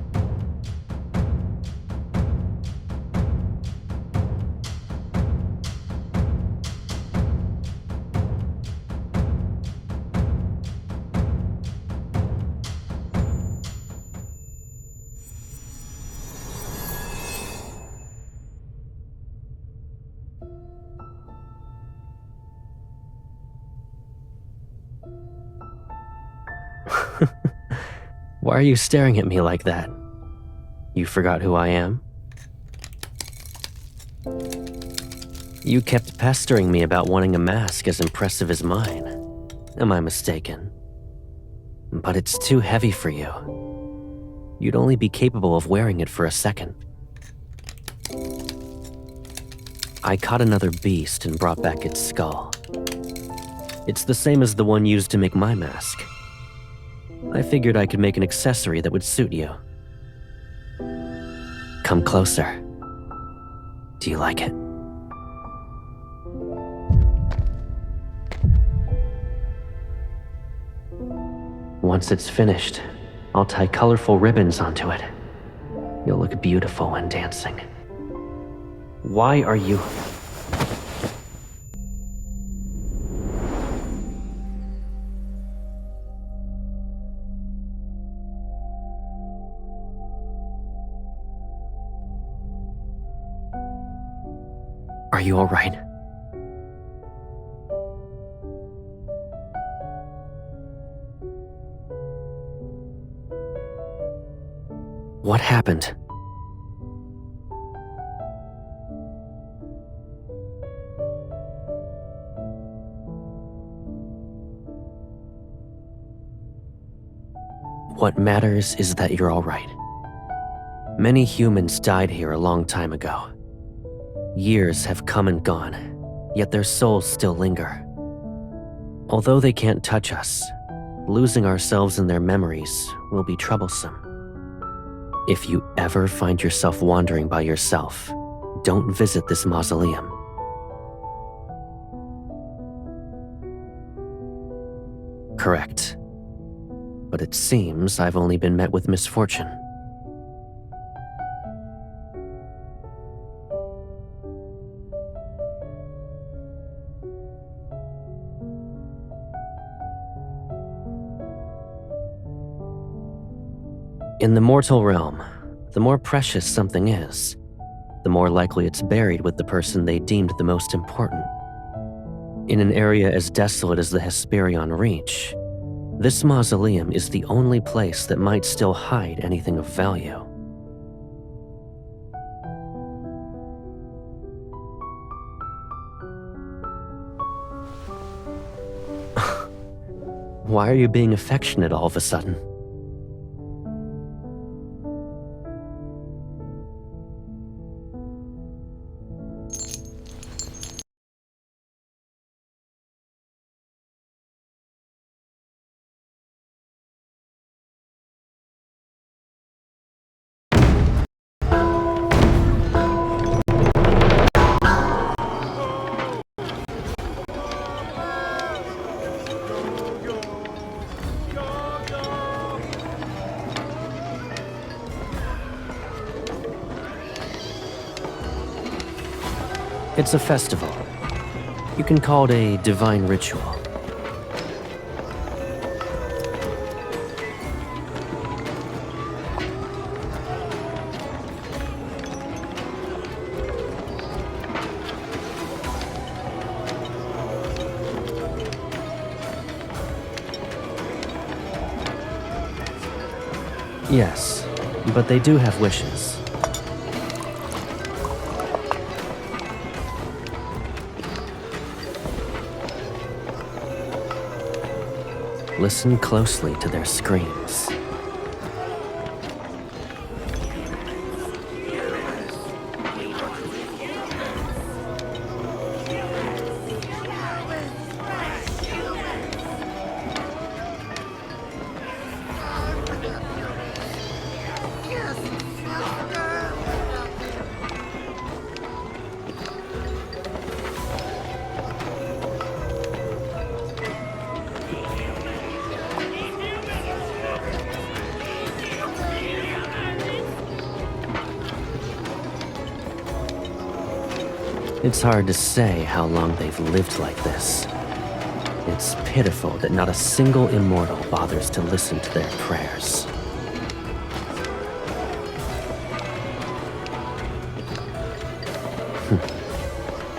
Why are you staring at me like that? You forgot who I am? You kept pestering me about wanting a mask as impressive as mine. Am I mistaken? But it's too heavy for you. You'd only be capable of wearing it for a second. I caught another beast and brought back its skull. It's the same as the one used to make my mask. I figured I could make an accessory that would suit you. Come closer. Do you like it? Once it's finished, I'll tie colorful ribbons onto it. You'll look beautiful when dancing. Why are you... Are you all right? What happened? What matters is that you're all right. Many humans died here a long time ago. Years have come and gone, yet their souls still linger. Although they can't touch us, losing ourselves in their memories will be troublesome. If you ever find yourself wandering by yourself, don't visit this mausoleum. Correct. But it seems I've only been met with misfortune. In the mortal realm, the more precious something is, the more likely it's buried with the person they deemed the most important. In an area as desolate as the Hesperion Reach, this mausoleum is the only place that might still hide anything of value. Why are you being affectionate all of a sudden? It's a festival. You can call it a divine ritual. Yes, but they do have wishes. Listen closely to their screams. It's hard to say how long they've lived like this. It's pitiful that not a single immortal bothers to listen to their prayers.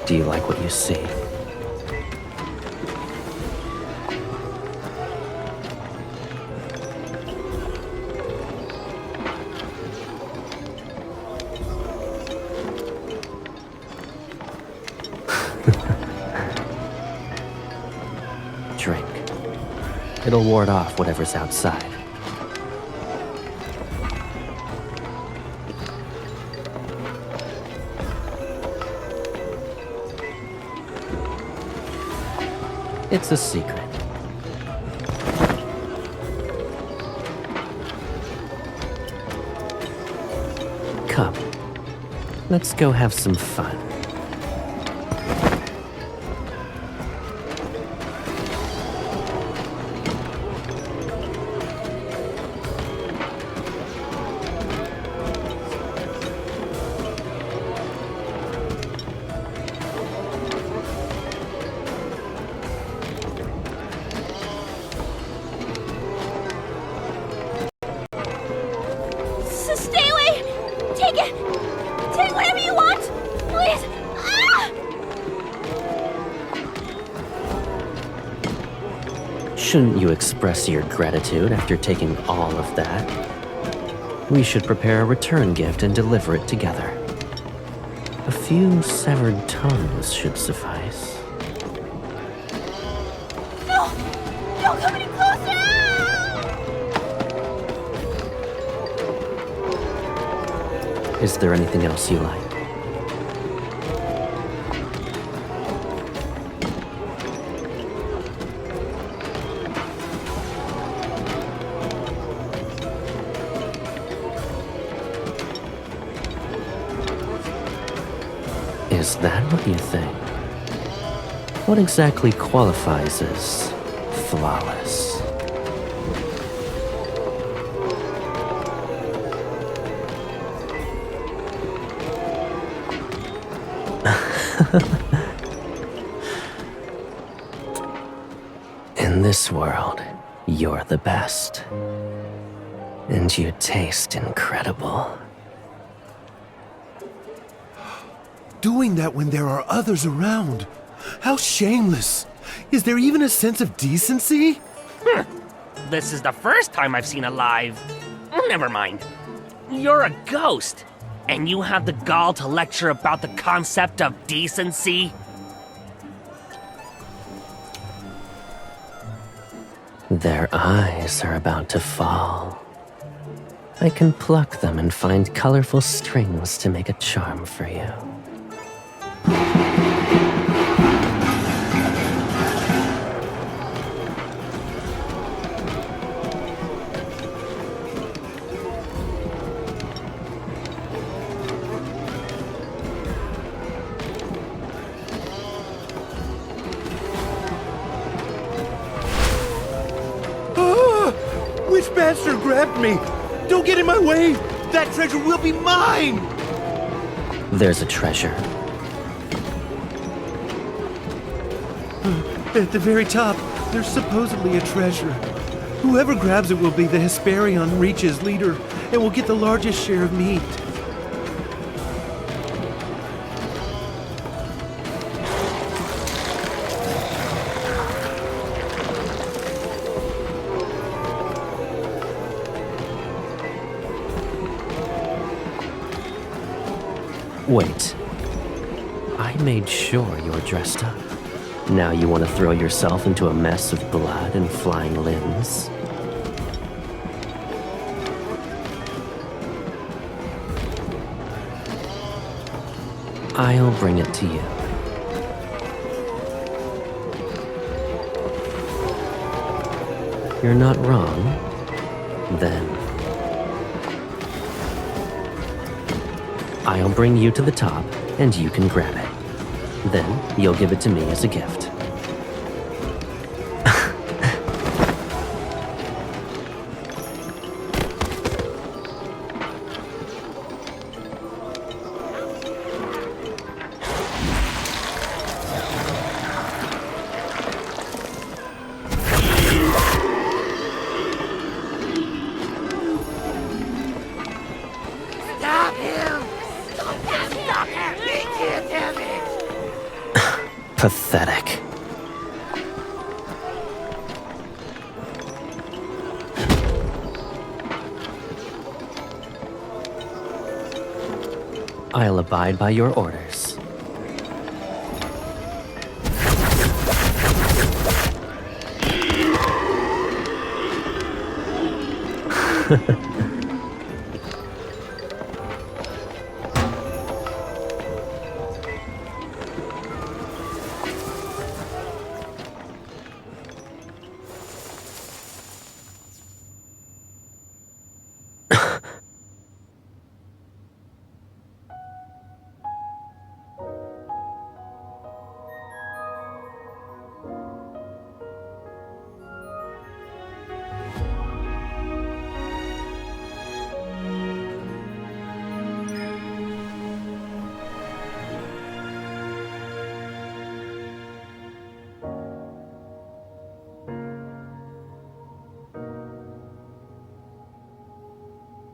Do you like what you see? Drink. It'll ward off whatever's outside. It's a secret. Come. Let's go have some fun. Stay away! Take it! Take whatever you want! Please! Ah! Shouldn't you express your gratitude after taking all of that? We should prepare a return gift and deliver it together. A few severed tongues should suffice. No! Don't come any closer! Ah! Is there anything else you like? Is that what you think? What exactly qualifies as flawless? In this world, you're the best. And you taste incredible. Doing that when there are others around. How shameless. Is there even a sense of decency? This is the first time I've seen a live. Never mind. You're a ghost, and you have the gall to lecture about the concept of decency? Their eyes are about to fall. I can pluck them and find colorful strings to make a charm for you. Which bastard grabbed me? Don't get in my way! That treasure will be mine! There's a treasure. At the very top, there's supposedly a treasure. Whoever grabs it will be the Hesperion Reach's leader and will get the largest share of meat. Wait. I made sure you were dressed up. Now you want to throw yourself into a mess of blood and flying limbs? I'll bring it to you. You're not wrong, then. I'll bring you to the top, and you can grab it. Then, you'll give it to me as a gift. Stop him! Stop him! He can't have it! Pathetic. I'll abide by your orders.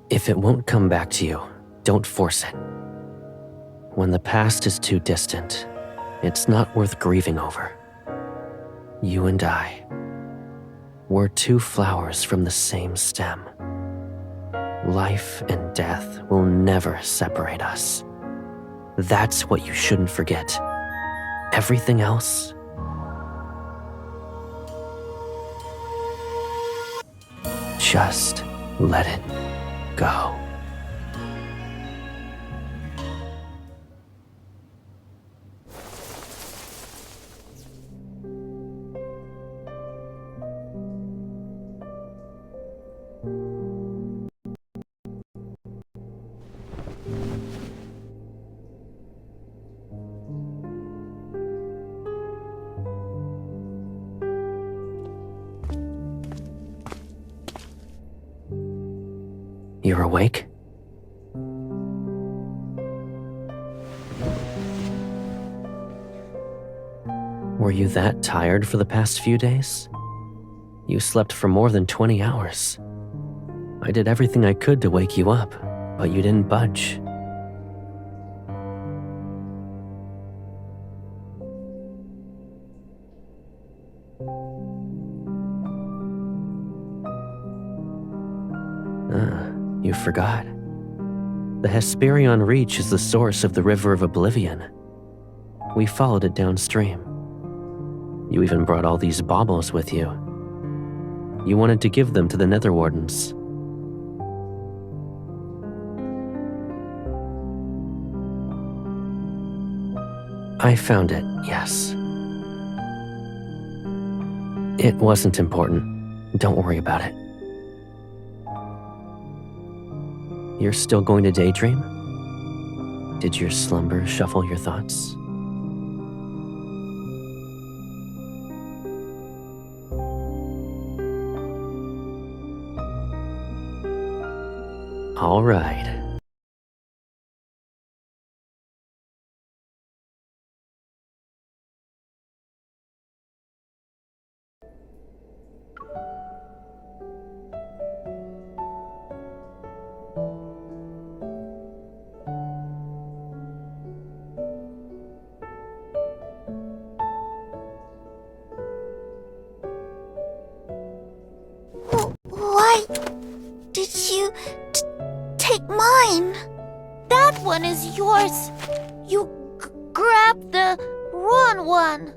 If it won't come back to you, don't force it. When the past is too distant, it's not worth grieving over. You and I, we're two flowers from the same stem. Life and death will never separate us. That's what you shouldn't forget. Everything else, just let it go. You're awake? Were you that tired for the past few days? You slept for more than 20 hours. I did everything I could to wake you up, but you didn't budge. You forgot. The Hesperion Reach is the source of the River of Oblivion. We followed it downstream. You even brought all these baubles with you. You wanted to give them to the Nether Wardens. I found it, yes. It wasn't important. Don't worry about it. You're still going to daydream? Did your slumber shuffle your thoughts? All right. mine. That one is yours. You grab the wrong one.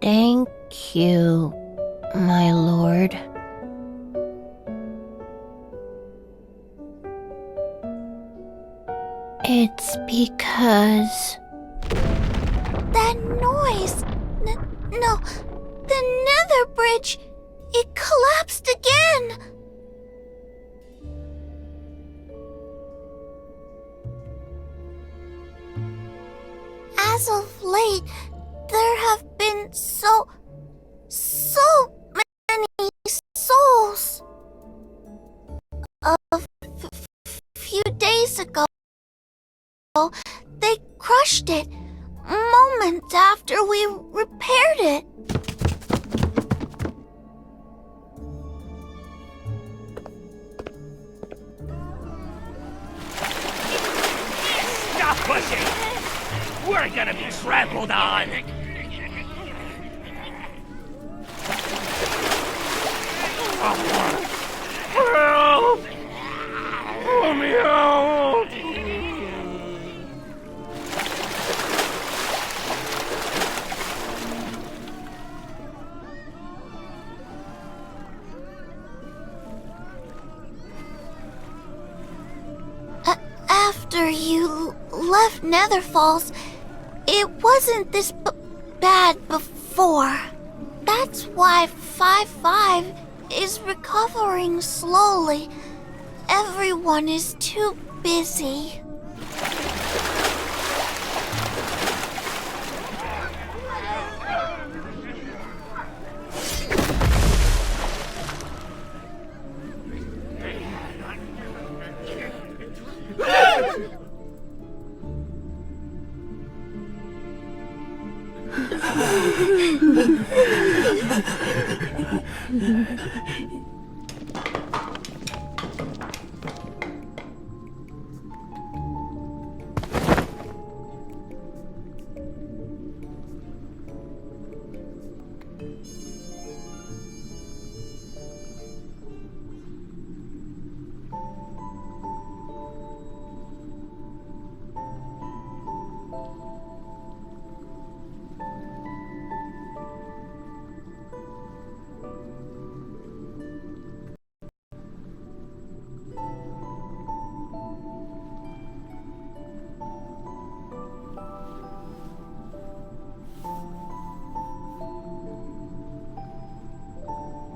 Thank you, my lord. It's because... That noise! No, the nether bridge! It collapsed again! As of late, there have been so many souls. A few days ago, they crushed it moments after we repaired it. Stop pushing! We're gonna be trampled on! Help! Let me out! After you left Nether Falls, it wasn't this bad before. That's why 5-5 is recovering slowly. Everyone is too busy.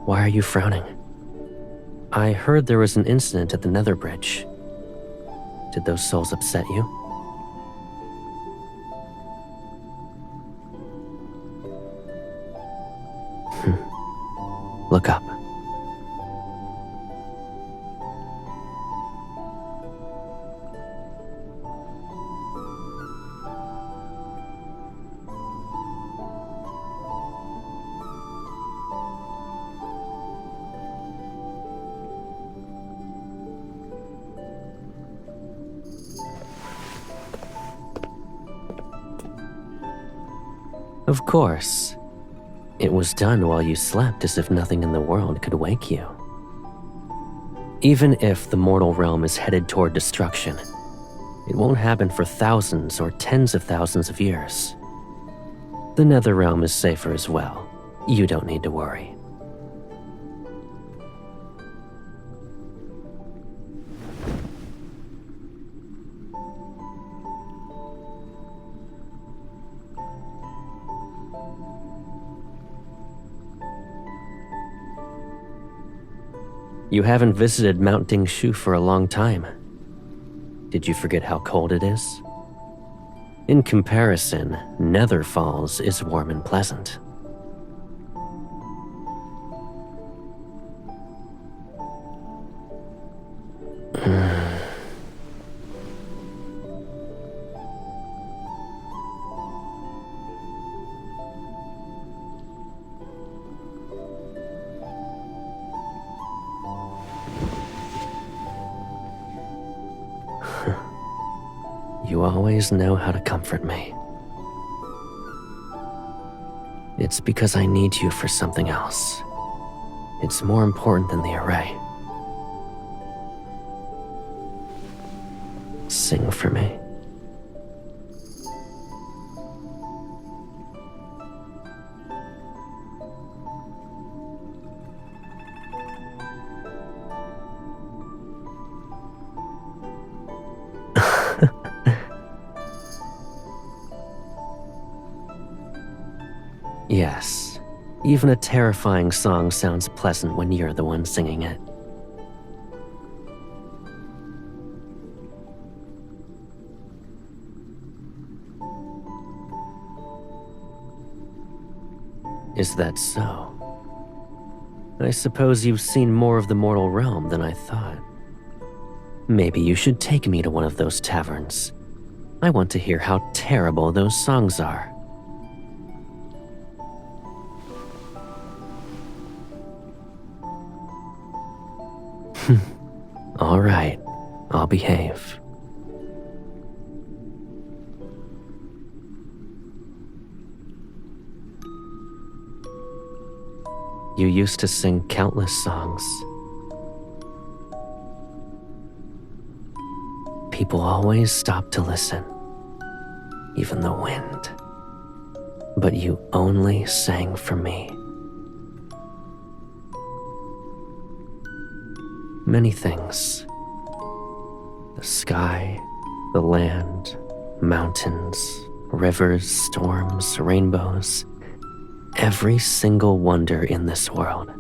Why are you frowning? I heard there was an incident at the nether bridge. Did those souls upset you? Look up. Of course. It was done while you slept as if nothing in the world could wake you. Even if the mortal realm is headed toward destruction, it won't happen for thousands or tens of thousands of years. The nether realm is safer as well. You don't need to worry. You haven't visited Mount Dingshu for a long time. Did you forget how cold it is? In comparison, Nether Falls is warm and pleasant. You always know how to comfort me. It's because I need you for something else. It's more important than the array. Sing for me. Yes, even a terrifying song sounds pleasant when you're the one singing it. Is that so? I suppose you've seen more of the mortal realm than I thought. Maybe you should take me to one of those taverns. I want to hear how terrible those songs are. All right, I'll behave. You used to sing countless songs. People always stopped to listen, even the wind. But you only sang for me. Many things. The sky, the land, mountains, rivers, storms, rainbows. Every single wonder in this world.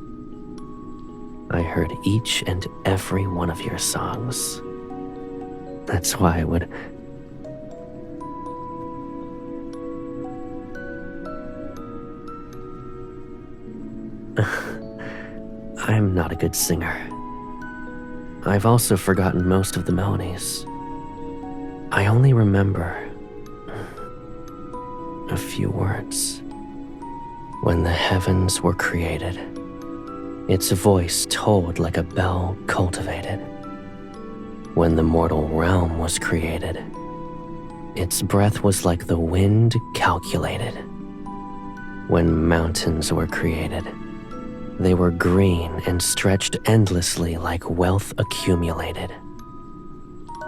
I heard each and every one of your songs. That's why I would... I'm not a good singer. I've also forgotten most of the melodies. I only remember a few words. When the heavens were created, its voice tolled like a bell cultivated. When the mortal realm was created, its breath was like the wind calculated. When mountains were created, they were green and stretched endlessly like wealth accumulated.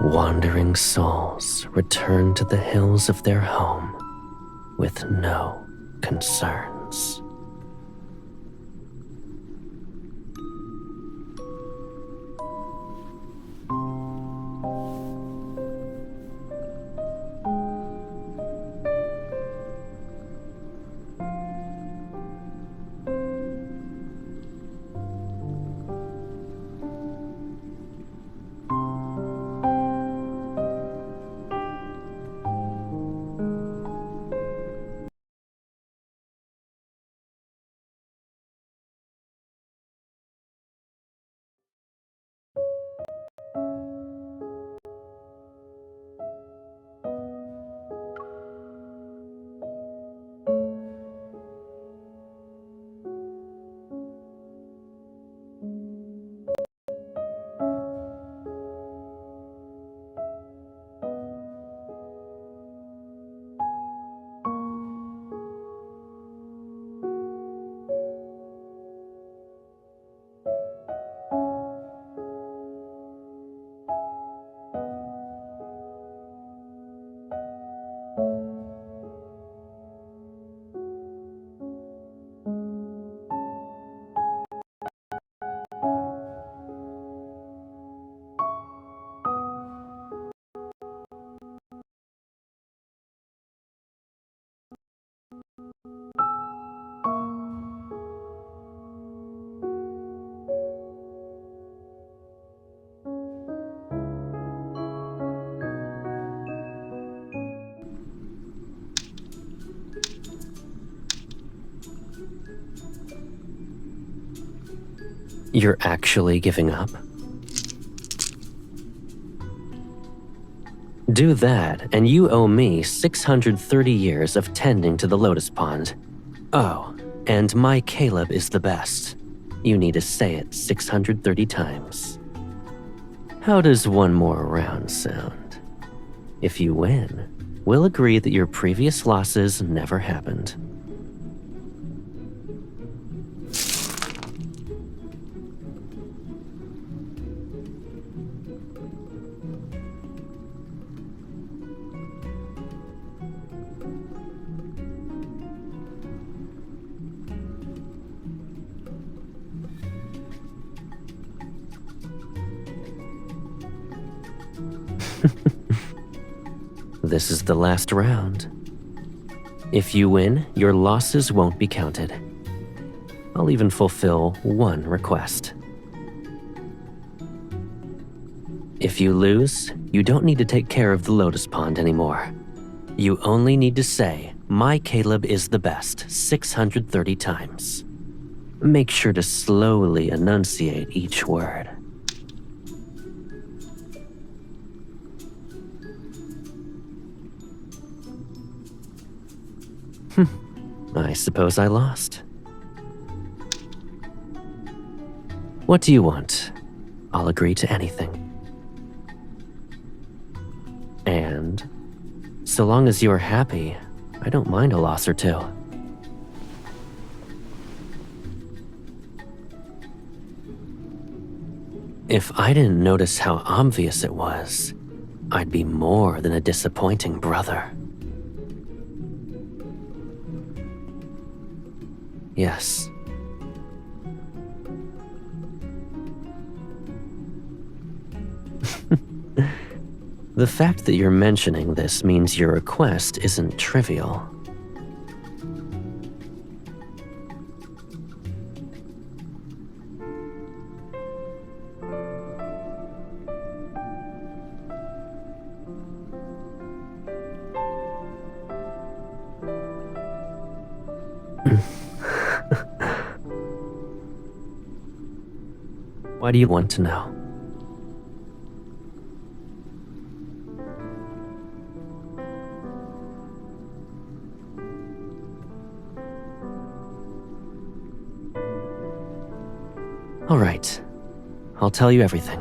Wandering souls returned to the hills of their home with no concerns. You're actually giving up? Do that, and you owe me 630 years of tending to the lotus pond. Oh, and my Caleb is the best. You need to say it 630 times. How does one more round sound? If you win, we'll agree that your previous losses never happened. This is the last round. If you win, your losses won't be counted. I'll even fulfill one request. If you lose, you don't need to take care of the lotus pond anymore. You only need to say, "My Caleb is the best," 630 times. Make sure to slowly enunciate each word. I suppose I lost. What do you want? I'll agree to anything. And so long as you're happy, I don't mind a loss or two. If I didn't notice how obvious it was, I'd be more than a disappointing brother. Yes. The fact that you're mentioning this means your request isn't trivial. Why do you want to know? All right, I'll tell you everything.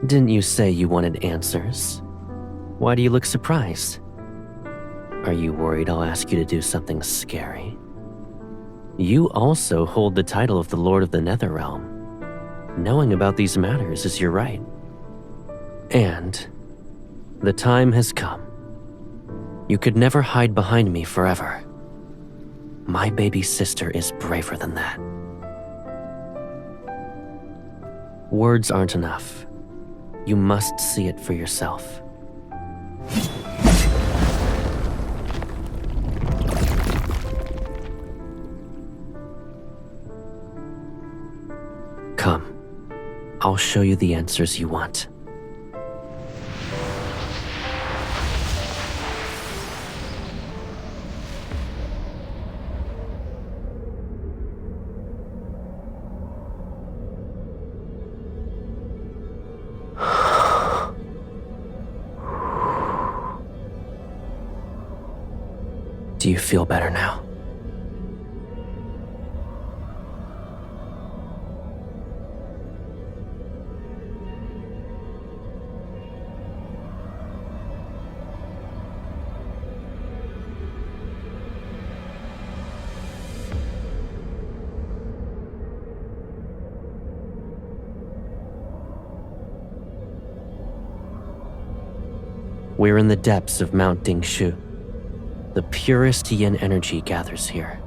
Didn't you say you wanted answers? Why do you look surprised? Are you worried I'll ask you to do something scary? You also hold the title of the Lord of the Netherrealm. Knowing about these matters is your right. And the time has come. You could never hide behind me forever. My baby sister is braver than that. Words aren't enough. You must see it for yourself. Come. I'll show you the answers you want. Do you feel better now? We're in the depths of Mount Dingshu. The purest yin energy gathers here.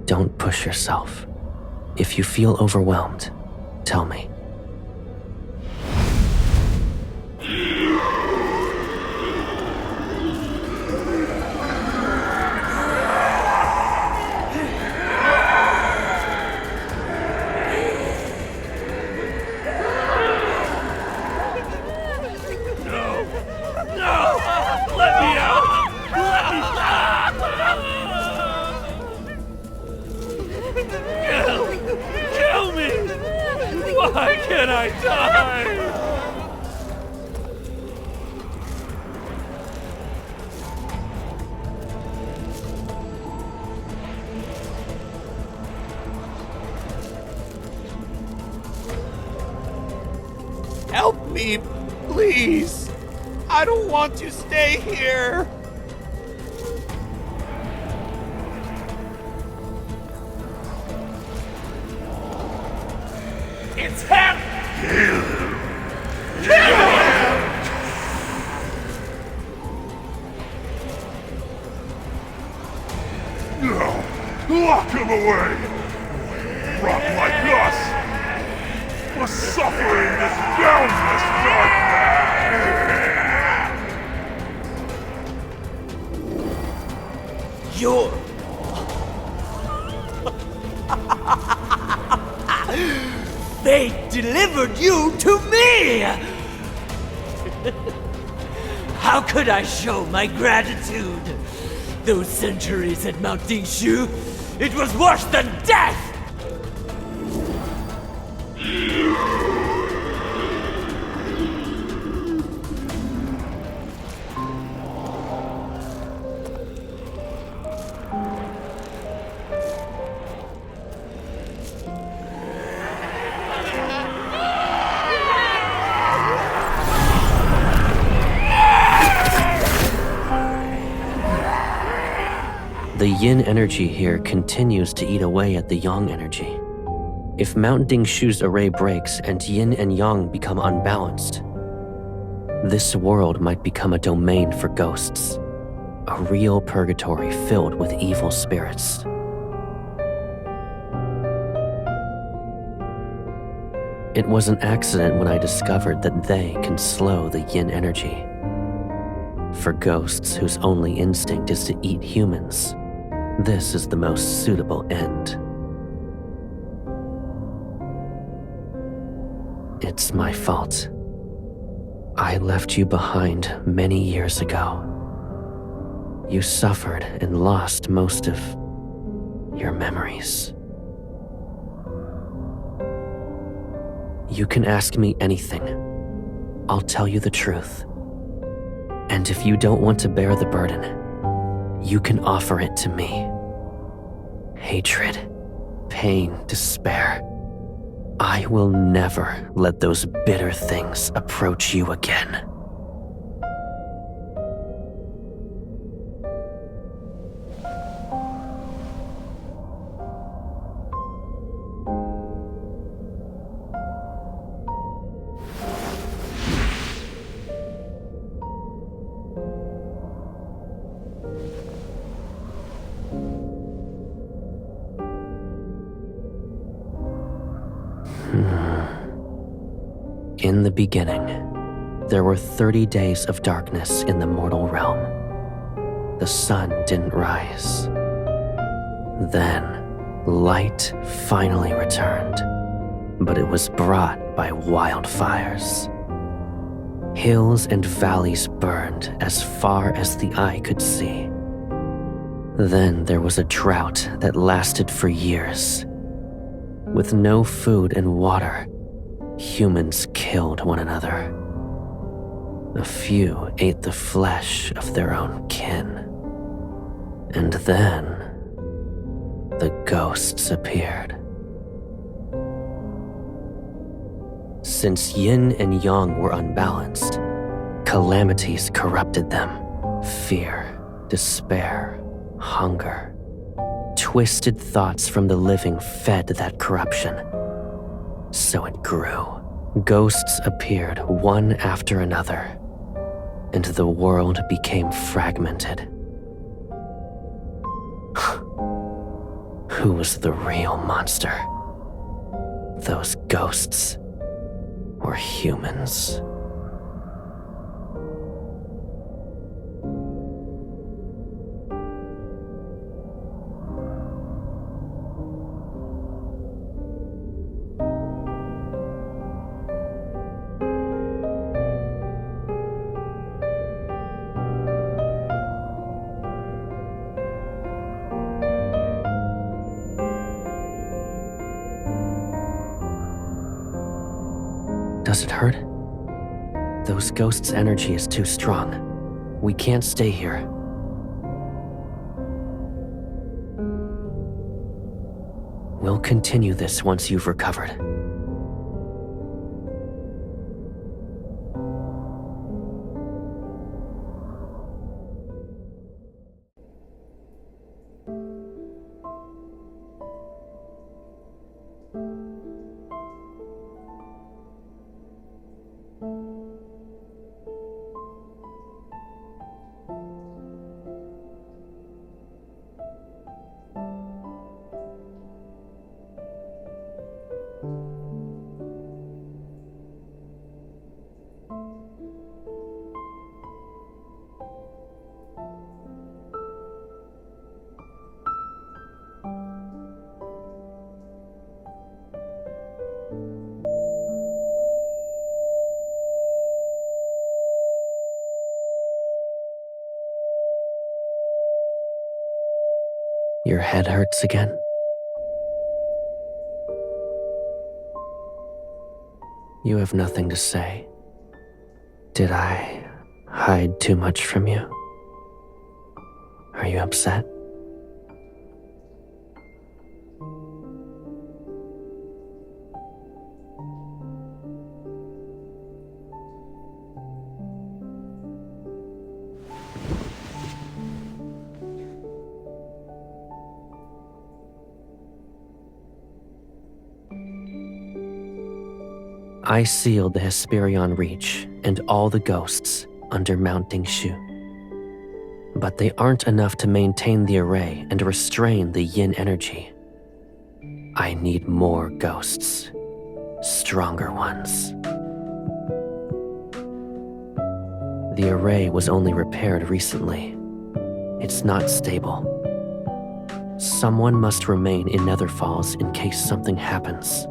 Don't push yourself. If you feel overwhelmed, tell me. Kill me! Why? me, please. I don't want to stay here. It's him! Kill him! Kill him! No! Lock him away! Rock like us must suffer in this boundless darkness! You're... Fate delivered you to me! How could I show my gratitude? Those centuries at Mount Dingshu, it was worse than death! The yin energy here continues to eat away at the yang energy. If Mount Dingshu's array breaks and yin and yang become unbalanced, this world might become a domain for ghosts, a real purgatory filled with evil spirits. It was an accident when I discovered that they can slow the yin energy. For ghosts whose only instinct is to eat humans, this is the most suitable end. It's my fault. I left you behind many years ago. You suffered and lost most of your memories. You can ask me anything. I'll tell you the truth. And if you don't want to bear the burden, you can offer it to me. Hatred, pain, despair. I will never let those bitter things approach you again. In the beginning, there were 30 days of darkness in the mortal realm. The sun didn't rise. Then, light finally returned, but it was brought by wildfires. Hills and valleys burned as far as the eye could see. Then there was a drought that lasted for years. With no food and water, humans killed one another. A few ate the flesh of their own kin. And then, the ghosts appeared. Since yin and yang were unbalanced, calamities corrupted them. Fear, despair, hunger. Twisted thoughts from the living fed that corruption. So it grew. Ghosts appeared one after another, and the world became fragmented. Who was the real monster? Those ghosts or humans? Does it hurt? Those ghosts' energy is too strong. We can't stay here. We'll continue this once you've recovered. Your head hurts again? You have nothing to say. Did I hide too much from you? Are you upset? I sealed the Hesperion Reach and all the ghosts under Mount Dingshu. But they aren't enough to maintain the array and restrain the yin energy. I need more ghosts. Stronger ones. The array was only repaired recently. It's not stable. Someone must remain in Nether Falls in case something happens.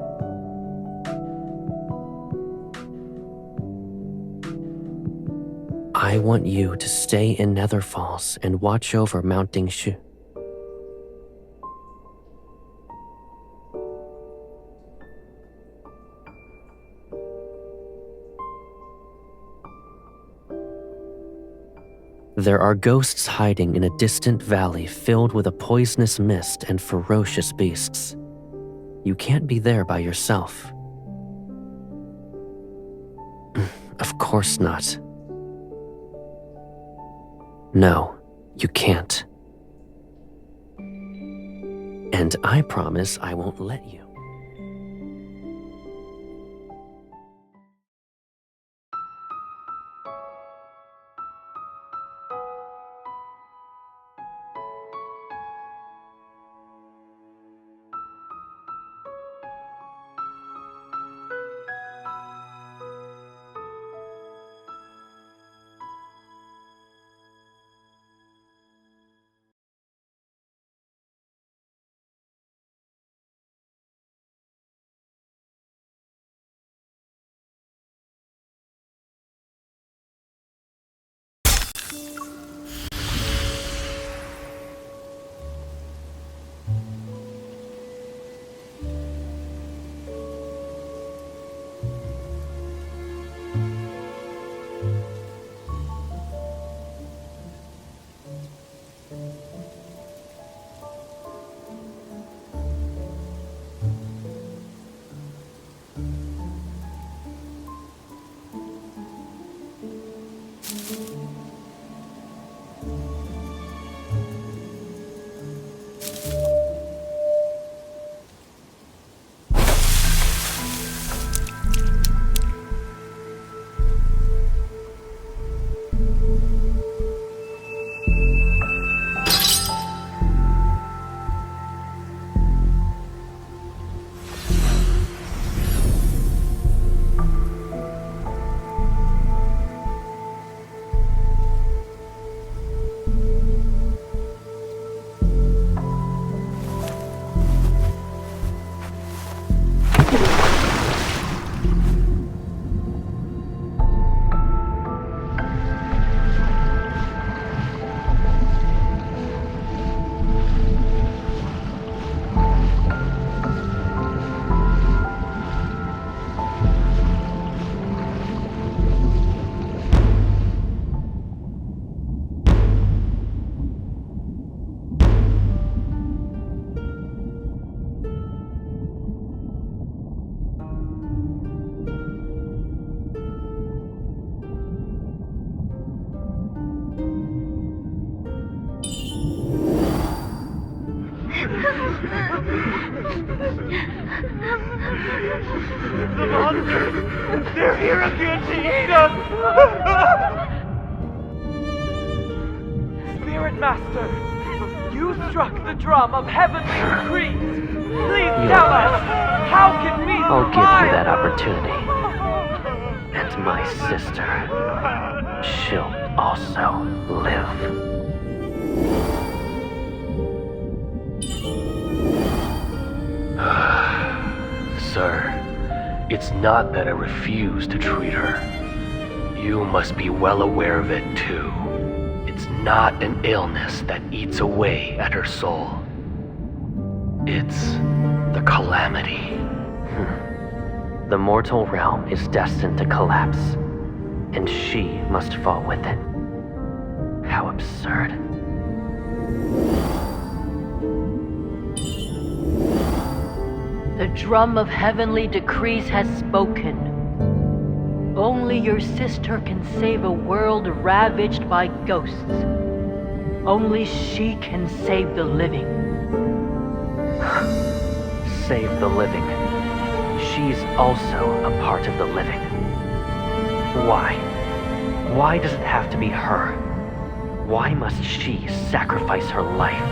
I want you to stay in Nether Falls and watch over Mount Dingshu. There are ghosts hiding in a distant valley filled with a poisonous mist and ferocious beasts. You can't be there by yourself. Of course not. No, you can't. And I promise I won't let you. The monsters! They're here again to eat us! Spirit Master, you struck the drum of heavenly decrees. Please tell us, how can we survive? I'll give you that opportunity. And my sister, she'll also live. Sir, it's not that I refuse to treat her. You must be well aware of it too. It's not an illness that eats away at her soul. It's the calamity. The mortal realm is destined to collapse, and she must fall with it. How absurd. The drum of heavenly decrees has spoken. Only your sister can save a world ravaged by ghosts. Only she can save the living. Save the living. She's also a part of the living. Why? Why does it have to be her? Why must she sacrifice her life?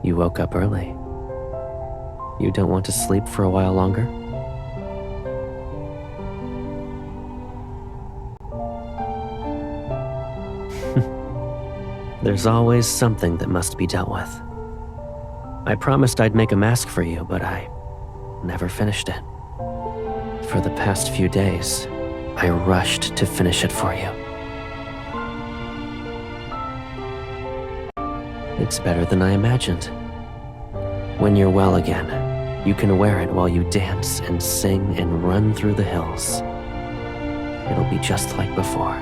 You woke up early. You don't want to sleep for a while longer? There's always something that must be dealt with. I promised I'd make a mask for you, but I never finished it. For the past few days, I rushed to finish it for you. It's better than I imagined. When you're well again, you can wear it while you dance and sing and run through the hills. It'll be just like before.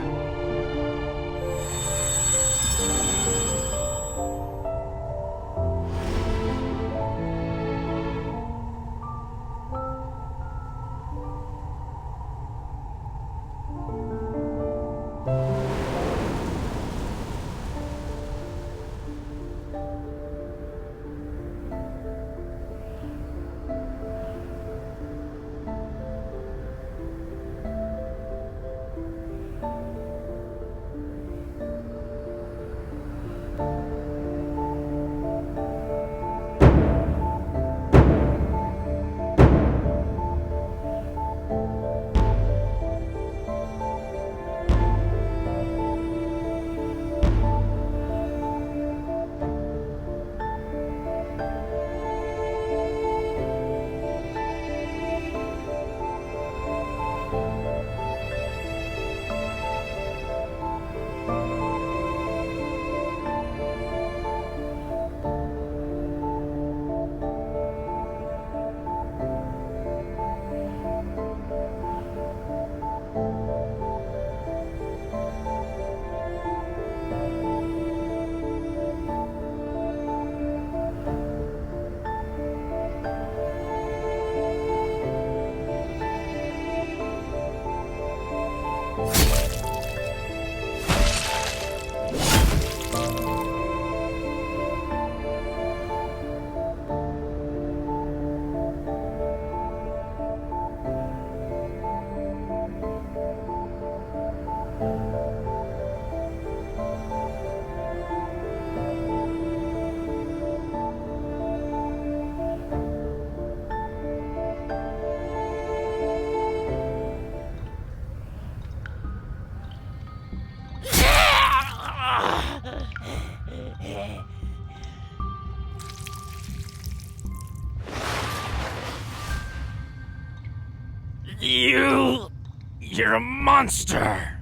You're a monster.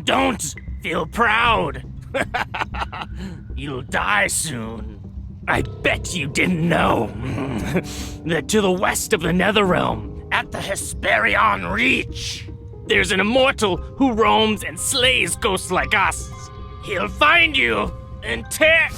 Don't feel proud. You'll die soon. I bet you didn't know that to the west of the Netherrealm, at the Hesperion Reach, there's an immortal who roams and slays ghosts like us. He'll find you and tear...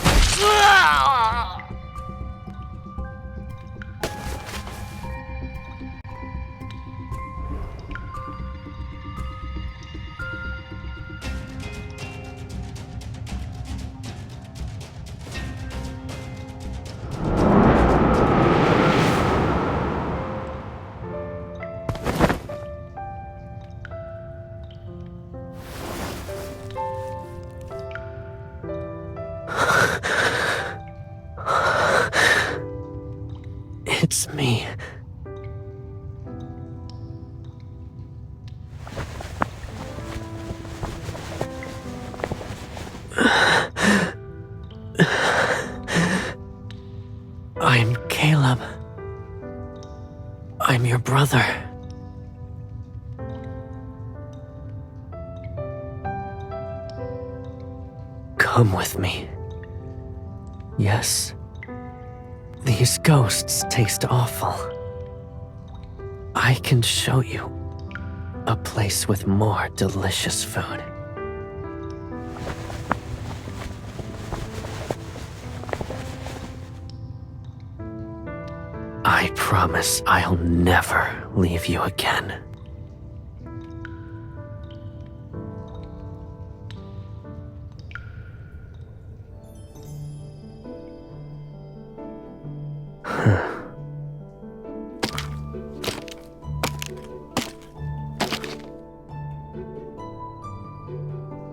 It's me. I'm Caleb. I'm your brother. Come with me. Yes, these ghosts taste awful. I can show you a place with more delicious food. I promise I'll never leave you again.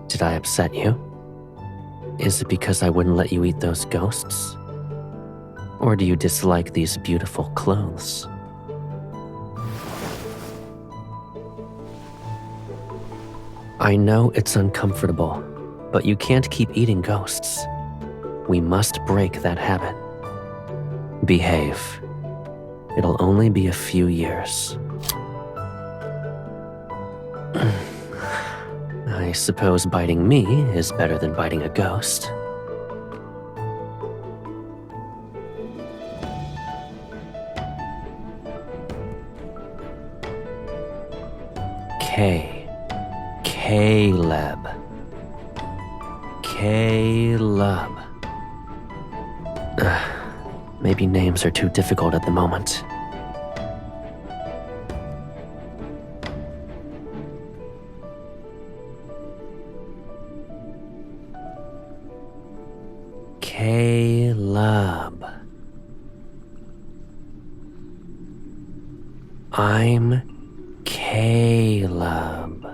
Did I upset you? Is it because I wouldn't let you eat those ghosts? Or do you dislike these beautiful clothes? I know it's uncomfortable, but you can't keep eating ghosts. We must break that habit. Behave. It'll only be a few years. I suppose biting me is better than biting a ghost. Caleb. Caleb. Maybe names are too difficult at the moment. Caleb. I'm Caleb.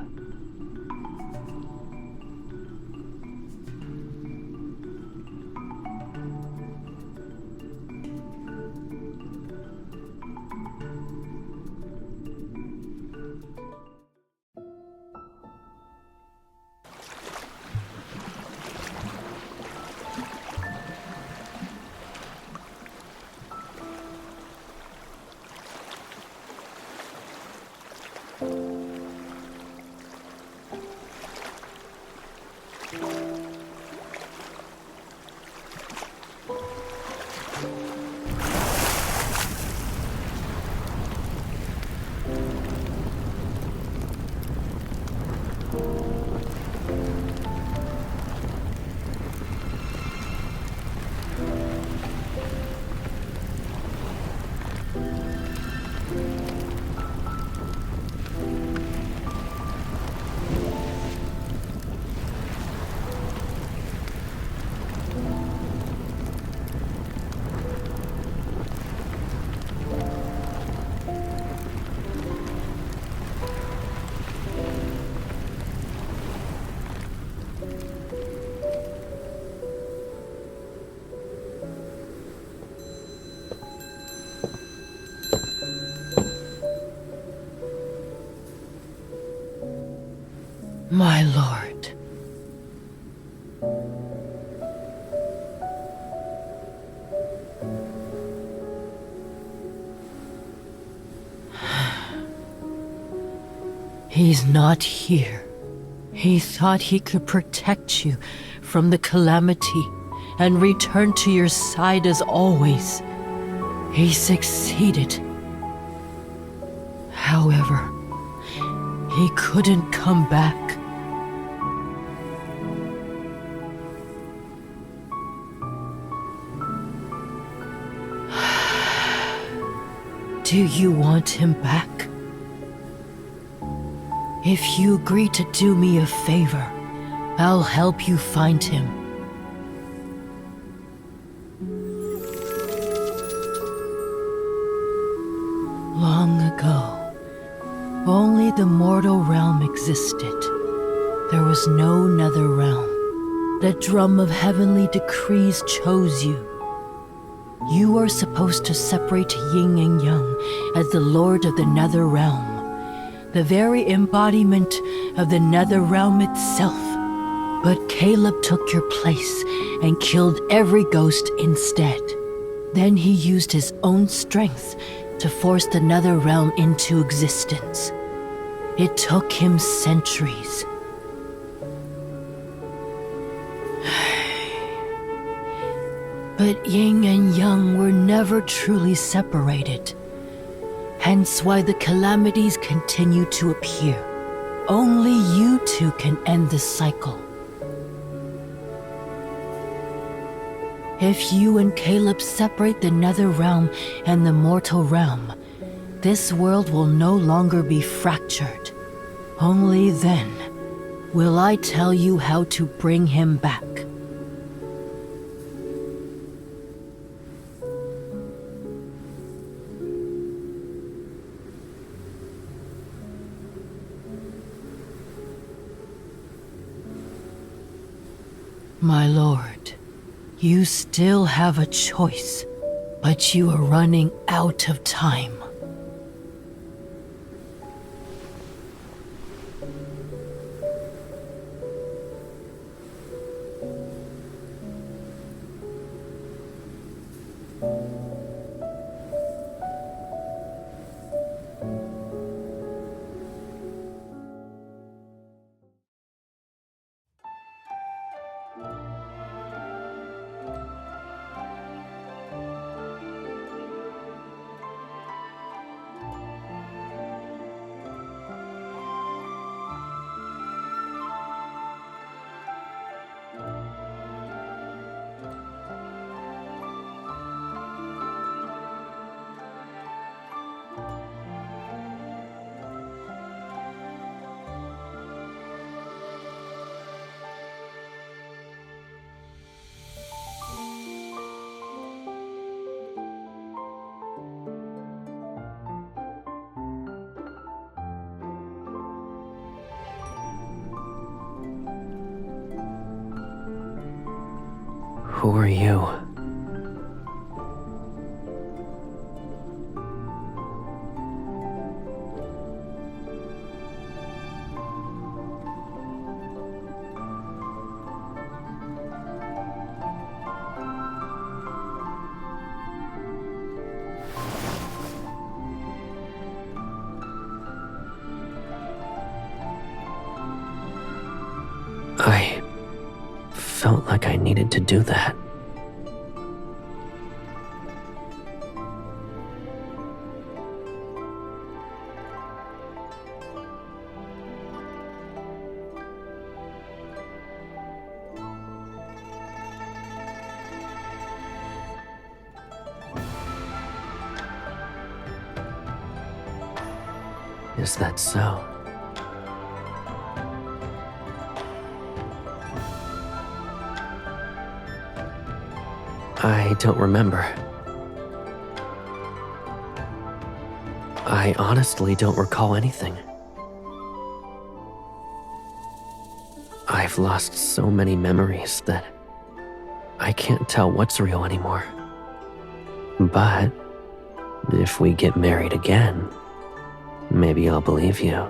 My lord. He's not here. He thought he could protect you from the calamity and return to your side as always. He succeeded. However, he couldn't come back. Do you want him back? If you agree to do me a favor, I'll help you find him. Long ago, only the mortal realm existed. There was no nether realm. The drum of heavenly decrees chose you. You are supposed to separate yin and yang as the Lord of the Nether Realm, the very embodiment of the Nether Realm itself. But Caleb took your place and killed every ghost instead. Then he used his own strength to force the Nether Realm into existence. It took him centuries. But yin and yang were never truly separated. Hence why the calamities continue to appear. Only you two can end this cycle. If you and Caleb separate the Nether Realm and the mortal realm, this world will no longer be fractured. Only then will I tell you how to bring him back. My lord, you still have a choice, but you are running out of time. Who are you? I felt like I needed to do that. Is that so? I don't remember. I honestly don't recall anything. I've lost so many memories that I can't tell what's real anymore. But if we get married again, maybe I'll believe you.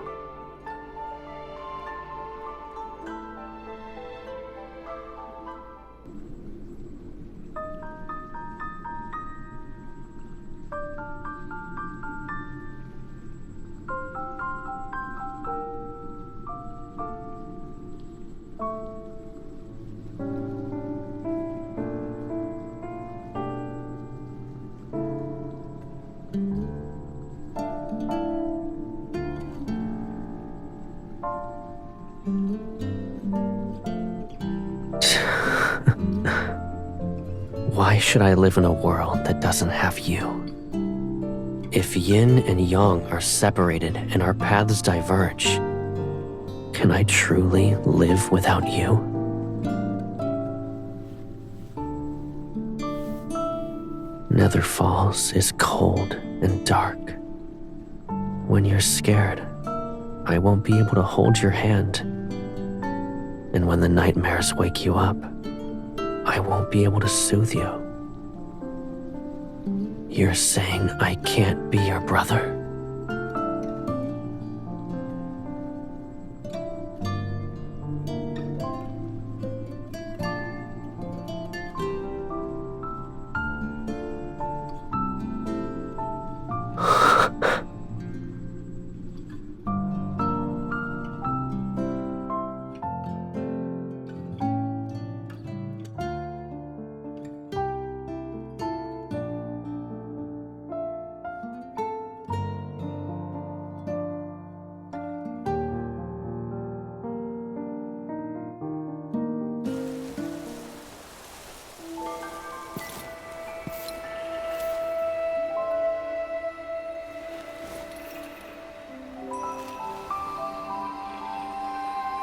Why should I live in a world that doesn't have you? If yin and yang are separated and our paths diverge, can I truly live without you? Nether Falls is cold and dark. When you're scared, I won't be able to hold your hand. And when the nightmares wake you up, I won't be able to soothe you. You're saying I can't be your brother?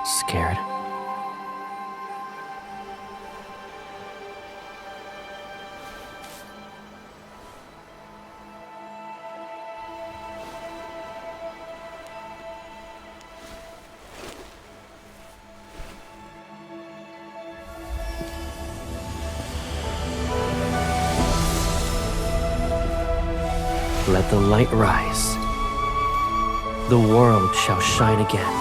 Scared? Let the light rise. The world shall shine again.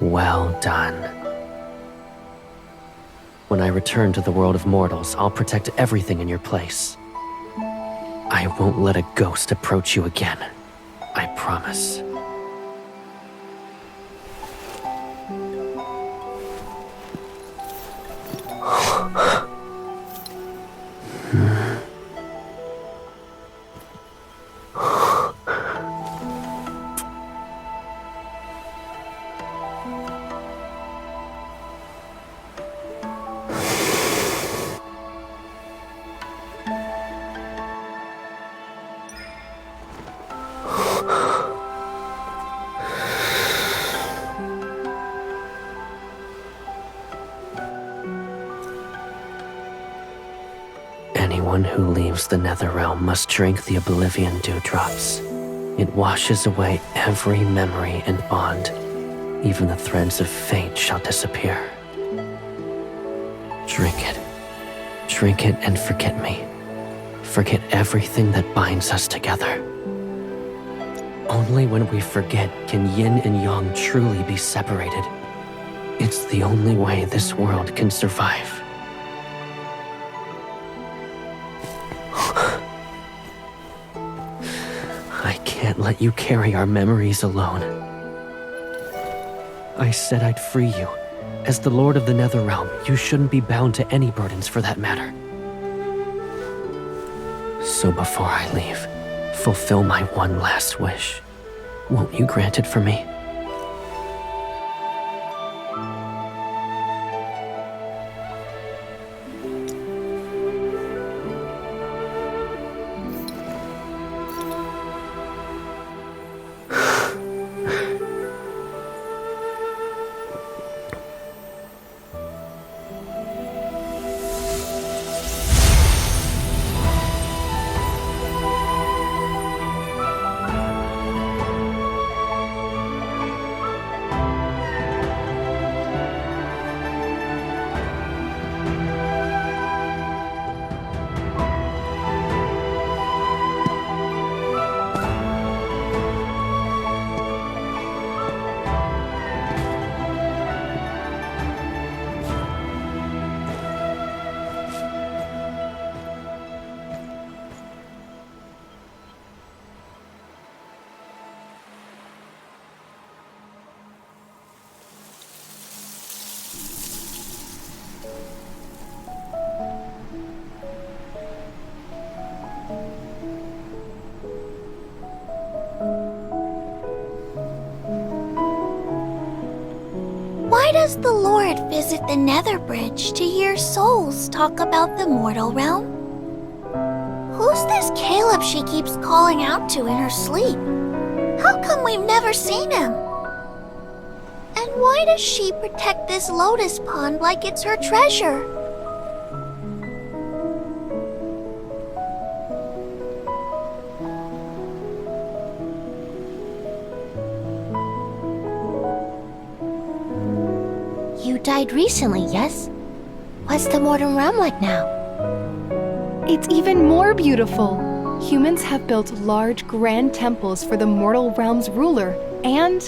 Well done. When I return to the world of mortals, I'll protect everything in your place. I won't let a ghost approach you again. I promise. Anyone who leaves the nether realm must drink the oblivion dewdrops. It washes away every memory and bond. Even the threads of fate shall disappear. Drink it. Drink it and forget me. Forget everything that binds us together. Only when we forget can yin and yang truly be separated. It's the only way this world can survive. I can't let you carry our memories alone. I said I'd free you. As the Lord of the Netherrealm, you shouldn't be bound to any burdens for that matter. So before I leave, fulfill my one last wish. Won't you grant it for me? Why does the Lord visit the Nether Bridge to hear souls talk about the mortal realm? Who's this Caleb she keeps calling out to in her sleep? How come we've never seen him? And why does she protect this lotus pond like it's her treasure? You died recently, yes? What's the mortal realm like now? It's even more beautiful. Humans have built large, grand temples for the mortal realm's ruler, and...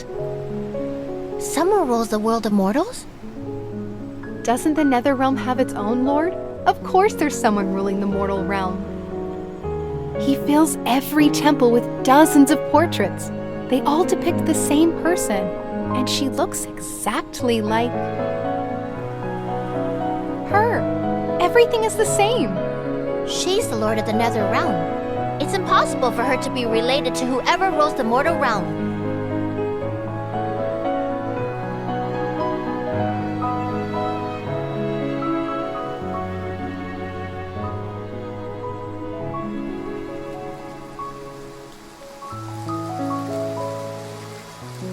Someone rules the world of mortals? Doesn't the Netherrealm have its own lord? Of course there's someone ruling the mortal realm. He fills every temple with dozens of portraits. They all depict the same person, and she looks exactly like... her. Everything is the same. She's the lord of the Nether realm. It's impossible for her to be related to whoever rules the mortal realm.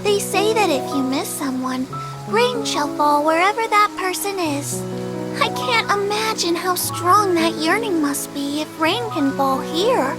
They say that if you miss someone, rain shall fall wherever that person is. I can't imagine how strong that yearning must be if rain can fall here.